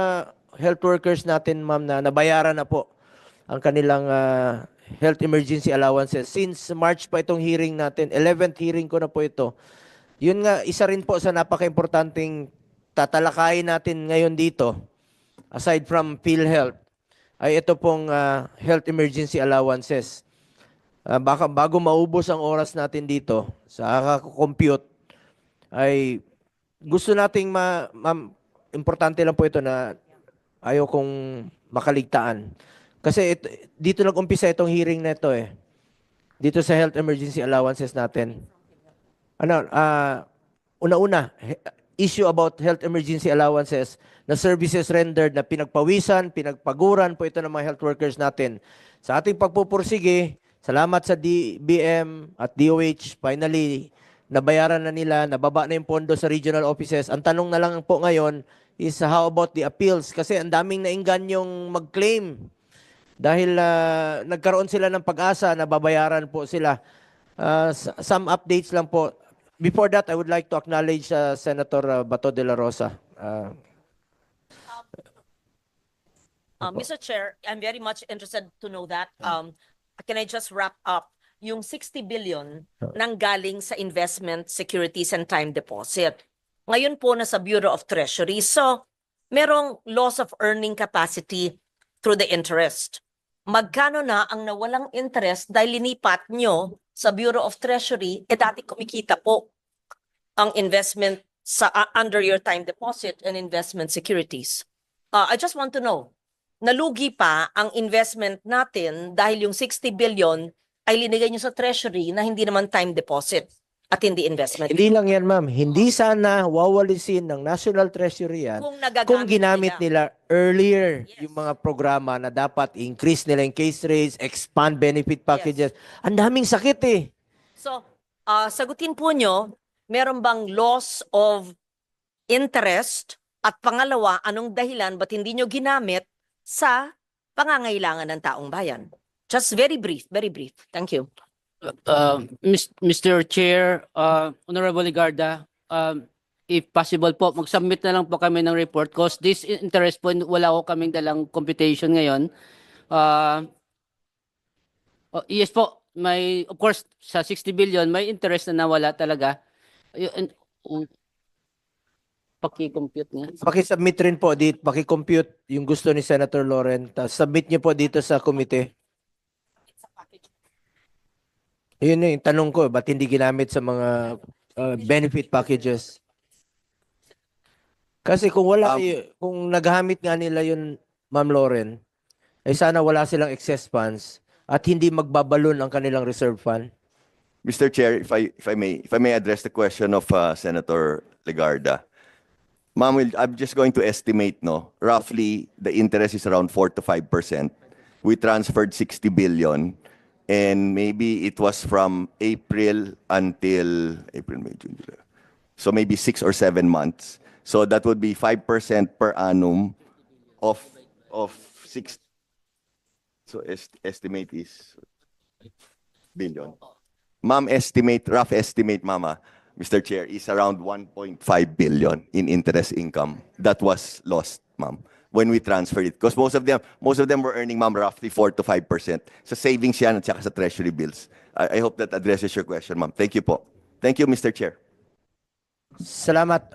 health workers natin, ma'am, na nabayaran na po ang kanilang health emergency allowances. Since March pa itong hearing natin, 11th hearing ko na po ito. Yun nga, isa rin po sa napaka-importanting tatalakayin natin ngayon dito, aside from PhilHealth, ay ito pong health emergency allowances. Baka bago maubos ang oras natin dito sa compute ay gusto nating importante lang po ito na ayaw kong makaligtaan. Kasi dito nag-umpisa itong hearing na ito eh. Dito sa health emergency allowances natin. Una-una, issue about health emergency allowances na services rendered na pinagpawisan, pinagpaguran po ito ng mga health workers natin. Sa ating pagpupursige, salamat sa DBM at DOH, finally, nabayaran na nila, nababa na yung pondo sa regional offices. Ang tanong na lang po ngayon is how about the appeals? Kasi ang daming nainggan yung mag-claim. Dahil nagkaroon sila ng pag-asa na babayaran po sila. Some updates lang po. Before that, I would like to acknowledge Senator Bato de la Rosa. Mr. Chair, I'm very much interested to know that. Can I just wrap up? Yung 60 billion nang galing sa investment, securities, and time deposit. Ngayon po nasa Bureau of Treasury. So, merong loss of earning capacity through the interest. Magkano na ang nawalang interest dahil linipat nyo sa Bureau of Treasury, dati kumikita po ang investment sa under your time deposit and investment securities. I just want to know, nalugi pa ang investment natin dahil yung 60 billion ay linigay nyo sa Treasury na hindi naman time deposit at hindi investment. Hindi lang yan, ma'am. Hindi sana wawalisin ng National Treasury yan kung ginamit nila earlier Yes. yung mga programa na dapat increase nila yung case rates, expand benefit packages. Ang daming sakit eh. So, sagutin po nyo, meron bang loss of interest? At pangalawa, anong dahilan ba't hindi nyo ginamit sa pangangailangan ng taong bayan? Just very brief, very brief. Thank you. Mr. Chair, Honorable Ligarda, if possible po, mag-submit na lang po kami ng report because this interest po, wala ko kaming dalang computation ngayon. Yes po, of course, sa 60 billion, may interest na nawala talaga. Paki-compute nga. Paki-submit rin po dito, paki-compute yung gusto ni Senator Lauren. Submit niyo po dito sa komite. Yun yung tanong ko, ba't hindi ginamit sa mga benefit packages? Kasi kung wala, kung naghamit nga nila yun, Ma'am Lauren, ay sana wala silang excess funds at hindi magbabalon ang kanilang reserve fund. Mr. Chair, if I may address the question of Senator Legarda. Ma'am, I'm just going to estimate, no? Roughly, the interest is around 4 to 5%. We transferred 60 billion, and maybe it was from April until April, May, June, July. So maybe 6 or 7 months. So that would be 5% per annum of 6. So estimate is billion. Ma'am, rough estimate, Mama, Mr. Chair, is around 1.5 billion in interest income that was lost, ma'am, when we transferred it. Because most of them were earning, ma'am, roughly 4 to 5%. Sa savings yan at saka sa treasury bills. I hope that addresses your question, ma'am. Thank you po. Thank you, Mr. Chair. Salamat.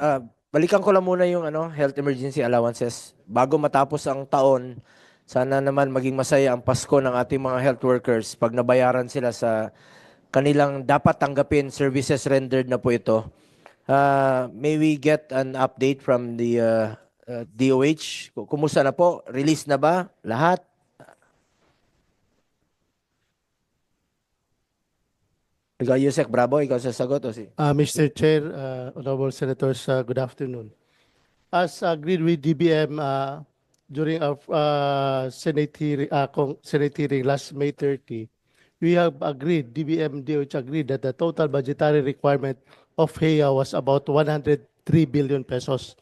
Balikan ko lang muna yung health emergency allowances. Bago matapos ang taon, sana naman maging masaya ang Pasko ng ating mga health workers pag nabayaran sila sa kanilang dapat tanggapin services rendered na po ito. May we get an update from the DOH? Kumusta na po? Release na ba? Lahat? Ikaw, Yusek Bravo, ikaw sasagot o si? Mr. Chair, Honorable Senators, good afternoon. As agreed with DBM during our Senate hearing last May 30, we have agreed, DBM DOH agreed that the total budgetary requirement of HEA was about 103 billion pesos.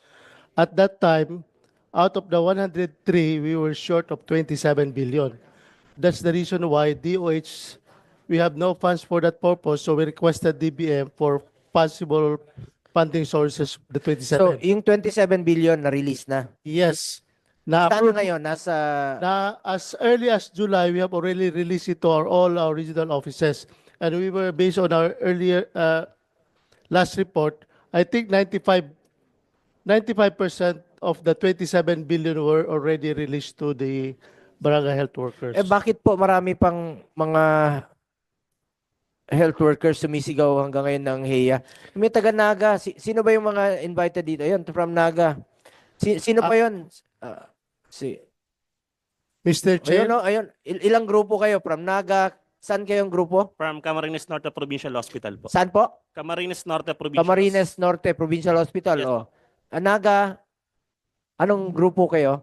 At that time, out of the 103, we were short of 27 billion. That's the reason why DOH, we have no funds for that purpose, so we requested DBM for possible funding sources, the 27. So, yung 27 billion na-release na. Yes. Na, Saan na ngayon? Nasa... na as early as July, we have already released it to all our regional offices. And we were, based on our earlier last report, I think 95% of the 27 billion were already released to the barangay health workers. bakit po marami pang mga health workers sumisigaw hanggang ngayon ng HEA? May taga Naga. Sino ba yung mga invited dito? Ayun, from Naga. Sino ba yun? Mr. Chair, Ayun. Ilang grupo kayo? From Naga. Saan kayong grupo? From Camarines Norte Provincial Hospital po. Saan po? Camarines Norte Provincial. Camarines Norte Provincial Hospital. Yes, Oh. Naga, anong grupo kayo?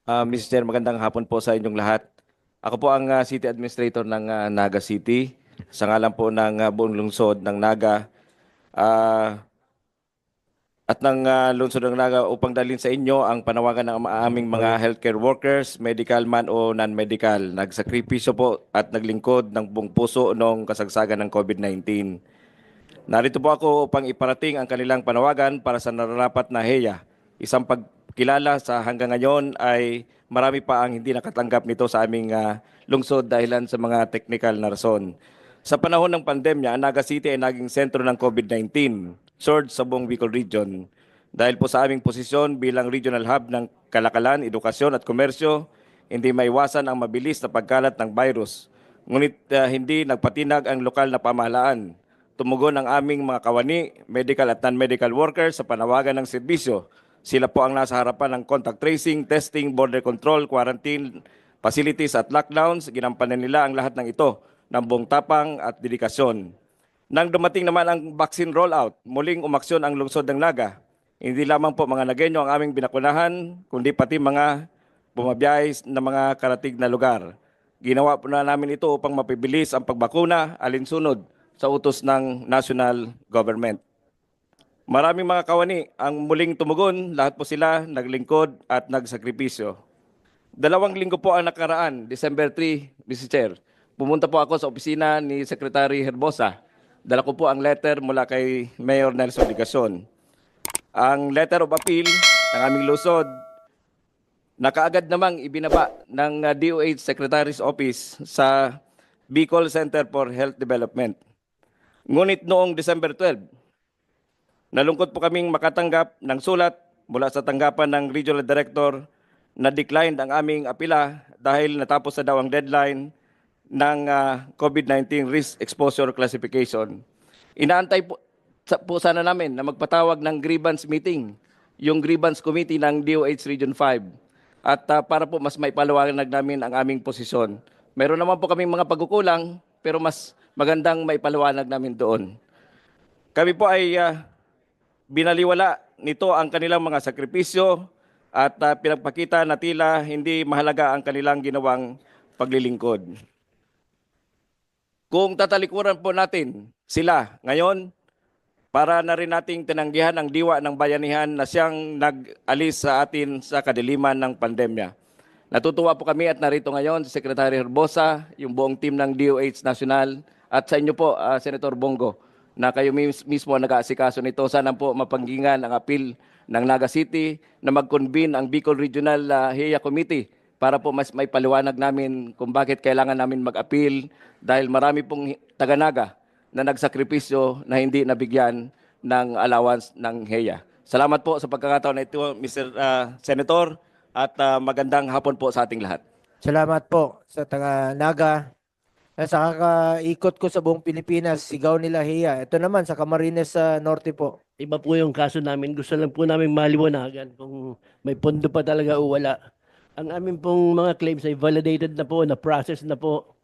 Mr. Chair, magandang hapon po sa inyong lahat. Ako po ang City Administrator ng Naga City. Sa ngalan po ng buong lungsod ng Naga at ng lungsod ng Naga upang dalhin sa inyo ang panawagan ng aming mga healthcare workers, medical man o non-medical. Nagsakripisyo po at naglingkod ng buong puso noong kasagsagan ng COVID-19. Narito po ako upang iparating ang kanilang panawagan para sa nararapat na HEA. Isang pagkilala sa hanggang ngayon ay marami pa ang hindi nakatanggap nito sa aming lungsod dahilan sa mga technical na rason. Sa panahon ng pandemya, ang Naga City ay naging sentro ng COVID-19, surge sa buong Bicol Region. Dahil po sa aming posisyon bilang regional hub ng kalakalan, edukasyon at komersyo, hindi maiwasan ang mabilis na pagkalat ng virus. Ngunit hindi nagpatinag ang lokal na pamahalaan. Tumugon ang aming mga kawani, medical at non-medical workers sa panawagan ng serbisyo. Sila po ang nasa harapan ng contact tracing, testing, border control, quarantine, facilities at lockdowns. Ginampanan nila ang lahat ng ito ng buong tapang at dedikasyon. Nang dumating naman ang vaccine rollout, muling umaksyon ang lungsod ng Naga. Hindi lamang po mga Nagenyo ang aming binakunahan, kundi pati mga bumabiyahe na mga karatig na lugar. Ginawa po na namin ito upang mapibilis ang pagbakuna alinsunod sa utos ng national government. Maraming mga kawani ang muling tumugon, lahat po sila naglingkod at nagsakripisyo. 2 linggo po ang nakaraan, December 3, Mr. Chair. Pumunta po ako sa opisina ni Secretary Herbosa. Dala ko po ang letter mula kay Mayor Nelson Ligason. Ang letter of appeal ng aming lungsod, nakaagad namang ibinaba ng DOH Secretary's Office sa Bicol Center for Health Development. Ngunit noong December 12, nalungkot po kaming makatanggap ng sulat mula sa tanggapan ng Regional Director na declined ang aming apila dahil natapos na daw ang deadline ng COVID-19 Risk Exposure Classification. Inaantay po sana namin na magpatawag ng grievance meeting, yung grievance committee ng DOH Region 5, at para po mas maipaliwanag namin ang aming posisyon. Meron naman po kaming mga pagkukulang, pero mas magandang maipaliwanag namin doon. Kami po ay binaliwala nito ang kanilang mga sakripisyo at pinagpakita na tila hindi mahalaga ang kanilang ginawang paglilingkod. Kung tatalikuran po natin sila ngayon, para na rin nating tinanggihan ang diwa ng bayanihan na siyang nag-alis sa atin sa kadiliman ng pandemya. Natutuwa po kami at narito ngayon si Secretary Herbosa, yung buong team ng DOH National at sa inyo po, Senator Bongo, na kayo mismo nag-aasikaso nito. Sana po mapanggingan ang appeal ng Naga City na mag-convene ang Bicol Regional HEA Committee para po mas may paliwanag namin kung bakit kailangan namin mag-appeal dahil marami pong taga-Naga na nagsakripisyo na hindi nabigyan ng allowance ng HEA. Salamat po sa pagkakataon na ito, Mr. Senator, at magandang hapon po sa ating lahat. Salamat po sa taga-Naga. Sa kakaikot ko sa buong Pilipinas, sigaw nila HEA. Ito naman sa Camarines sa Norte po. Iba po yung kaso namin. Gusto lang po namin maliwanagan kung may pondo pa talaga o wala. Ang amin pong mga claims ay validated na po, na-process na po.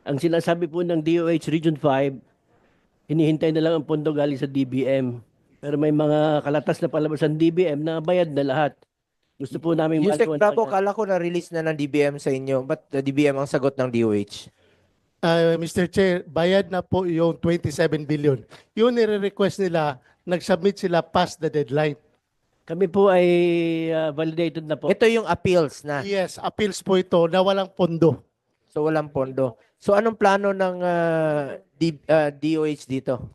Ang sinasabi po ng DOH Region 5, hinihintay na lang ang pondo galing sa DBM. Pero may mga kalatas na palabas ng DBM na bayad na lahat. Gusto po namin Yusek Bravo, kala ko na-release na ng DBM sa inyo. Ba't DBM ang sagot ng DOH? Mr. Chair, bayad na po yung 27 billion. Yung nire-request nila, nag-submit sila past the deadline. Kami po ay validated na po. Ito yung appeals na. Yes, appeals po ito na walang pondo. So walang pondo. So anong plano ng DOH dito?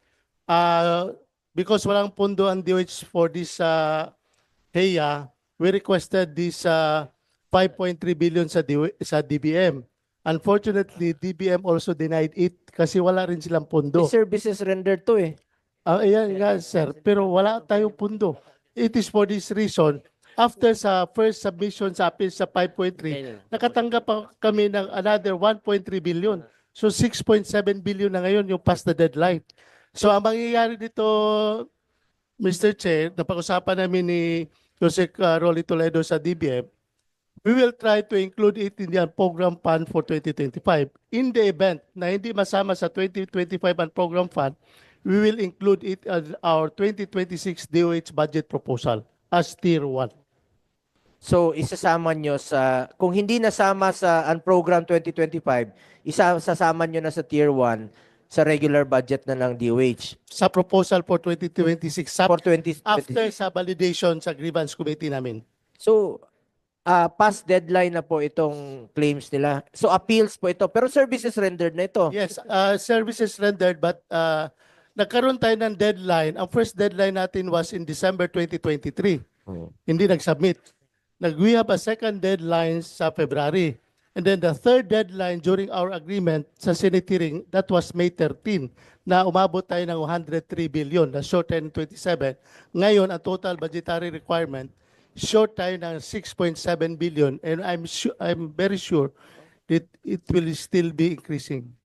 Because walang pondo ang DOH for this HEA, we requested this 5.3 billion sa DBM. Unfortunately, DBM also denied it kasi wala rin silang pondo. Services rendered to eh. Ayan nga, sir. Pero wala tayong pondo. It is for this reason, after sa first submission sa appeal sa 5.3, nakatanggap pa kami ng another 1.3 billion. So 6.7 billion na ngayon yung past the deadline. So ang mangyayari dito, Mr. Chair, napag-usapan namin ni Jose Rolly Toledo sa DBM, we will try to include it in the program fund for 2025. In the event na hindi masama sa 2025 ang program fund, we will include it as our 2026 DOH budget proposal as tier 1. So isasama nyo sa, kung hindi nasama sa program 2025, isasama nyo na sa tier 1 sa regular budget na ng DOH. Sa proposal for 2026, For 2026. after sa validation sa grievance committee namin. So, past deadline na po itong claims nila. So, appeals po ito. Pero services rendered na ito. Yes, services rendered but nagkaroon tayo ng deadline. Ang first deadline natin was in December 2023. Hindi nag-submit. We have a second deadline sa February. And then the third deadline during our agreement sa Senate hearing, that was May 13, na umabot tayo ng 103 billion, na short tayo ng 27. Ngayon, ang total budgetary requirement, short tayo ng 6.7 billion, and I'm very sure that it will still be increasing.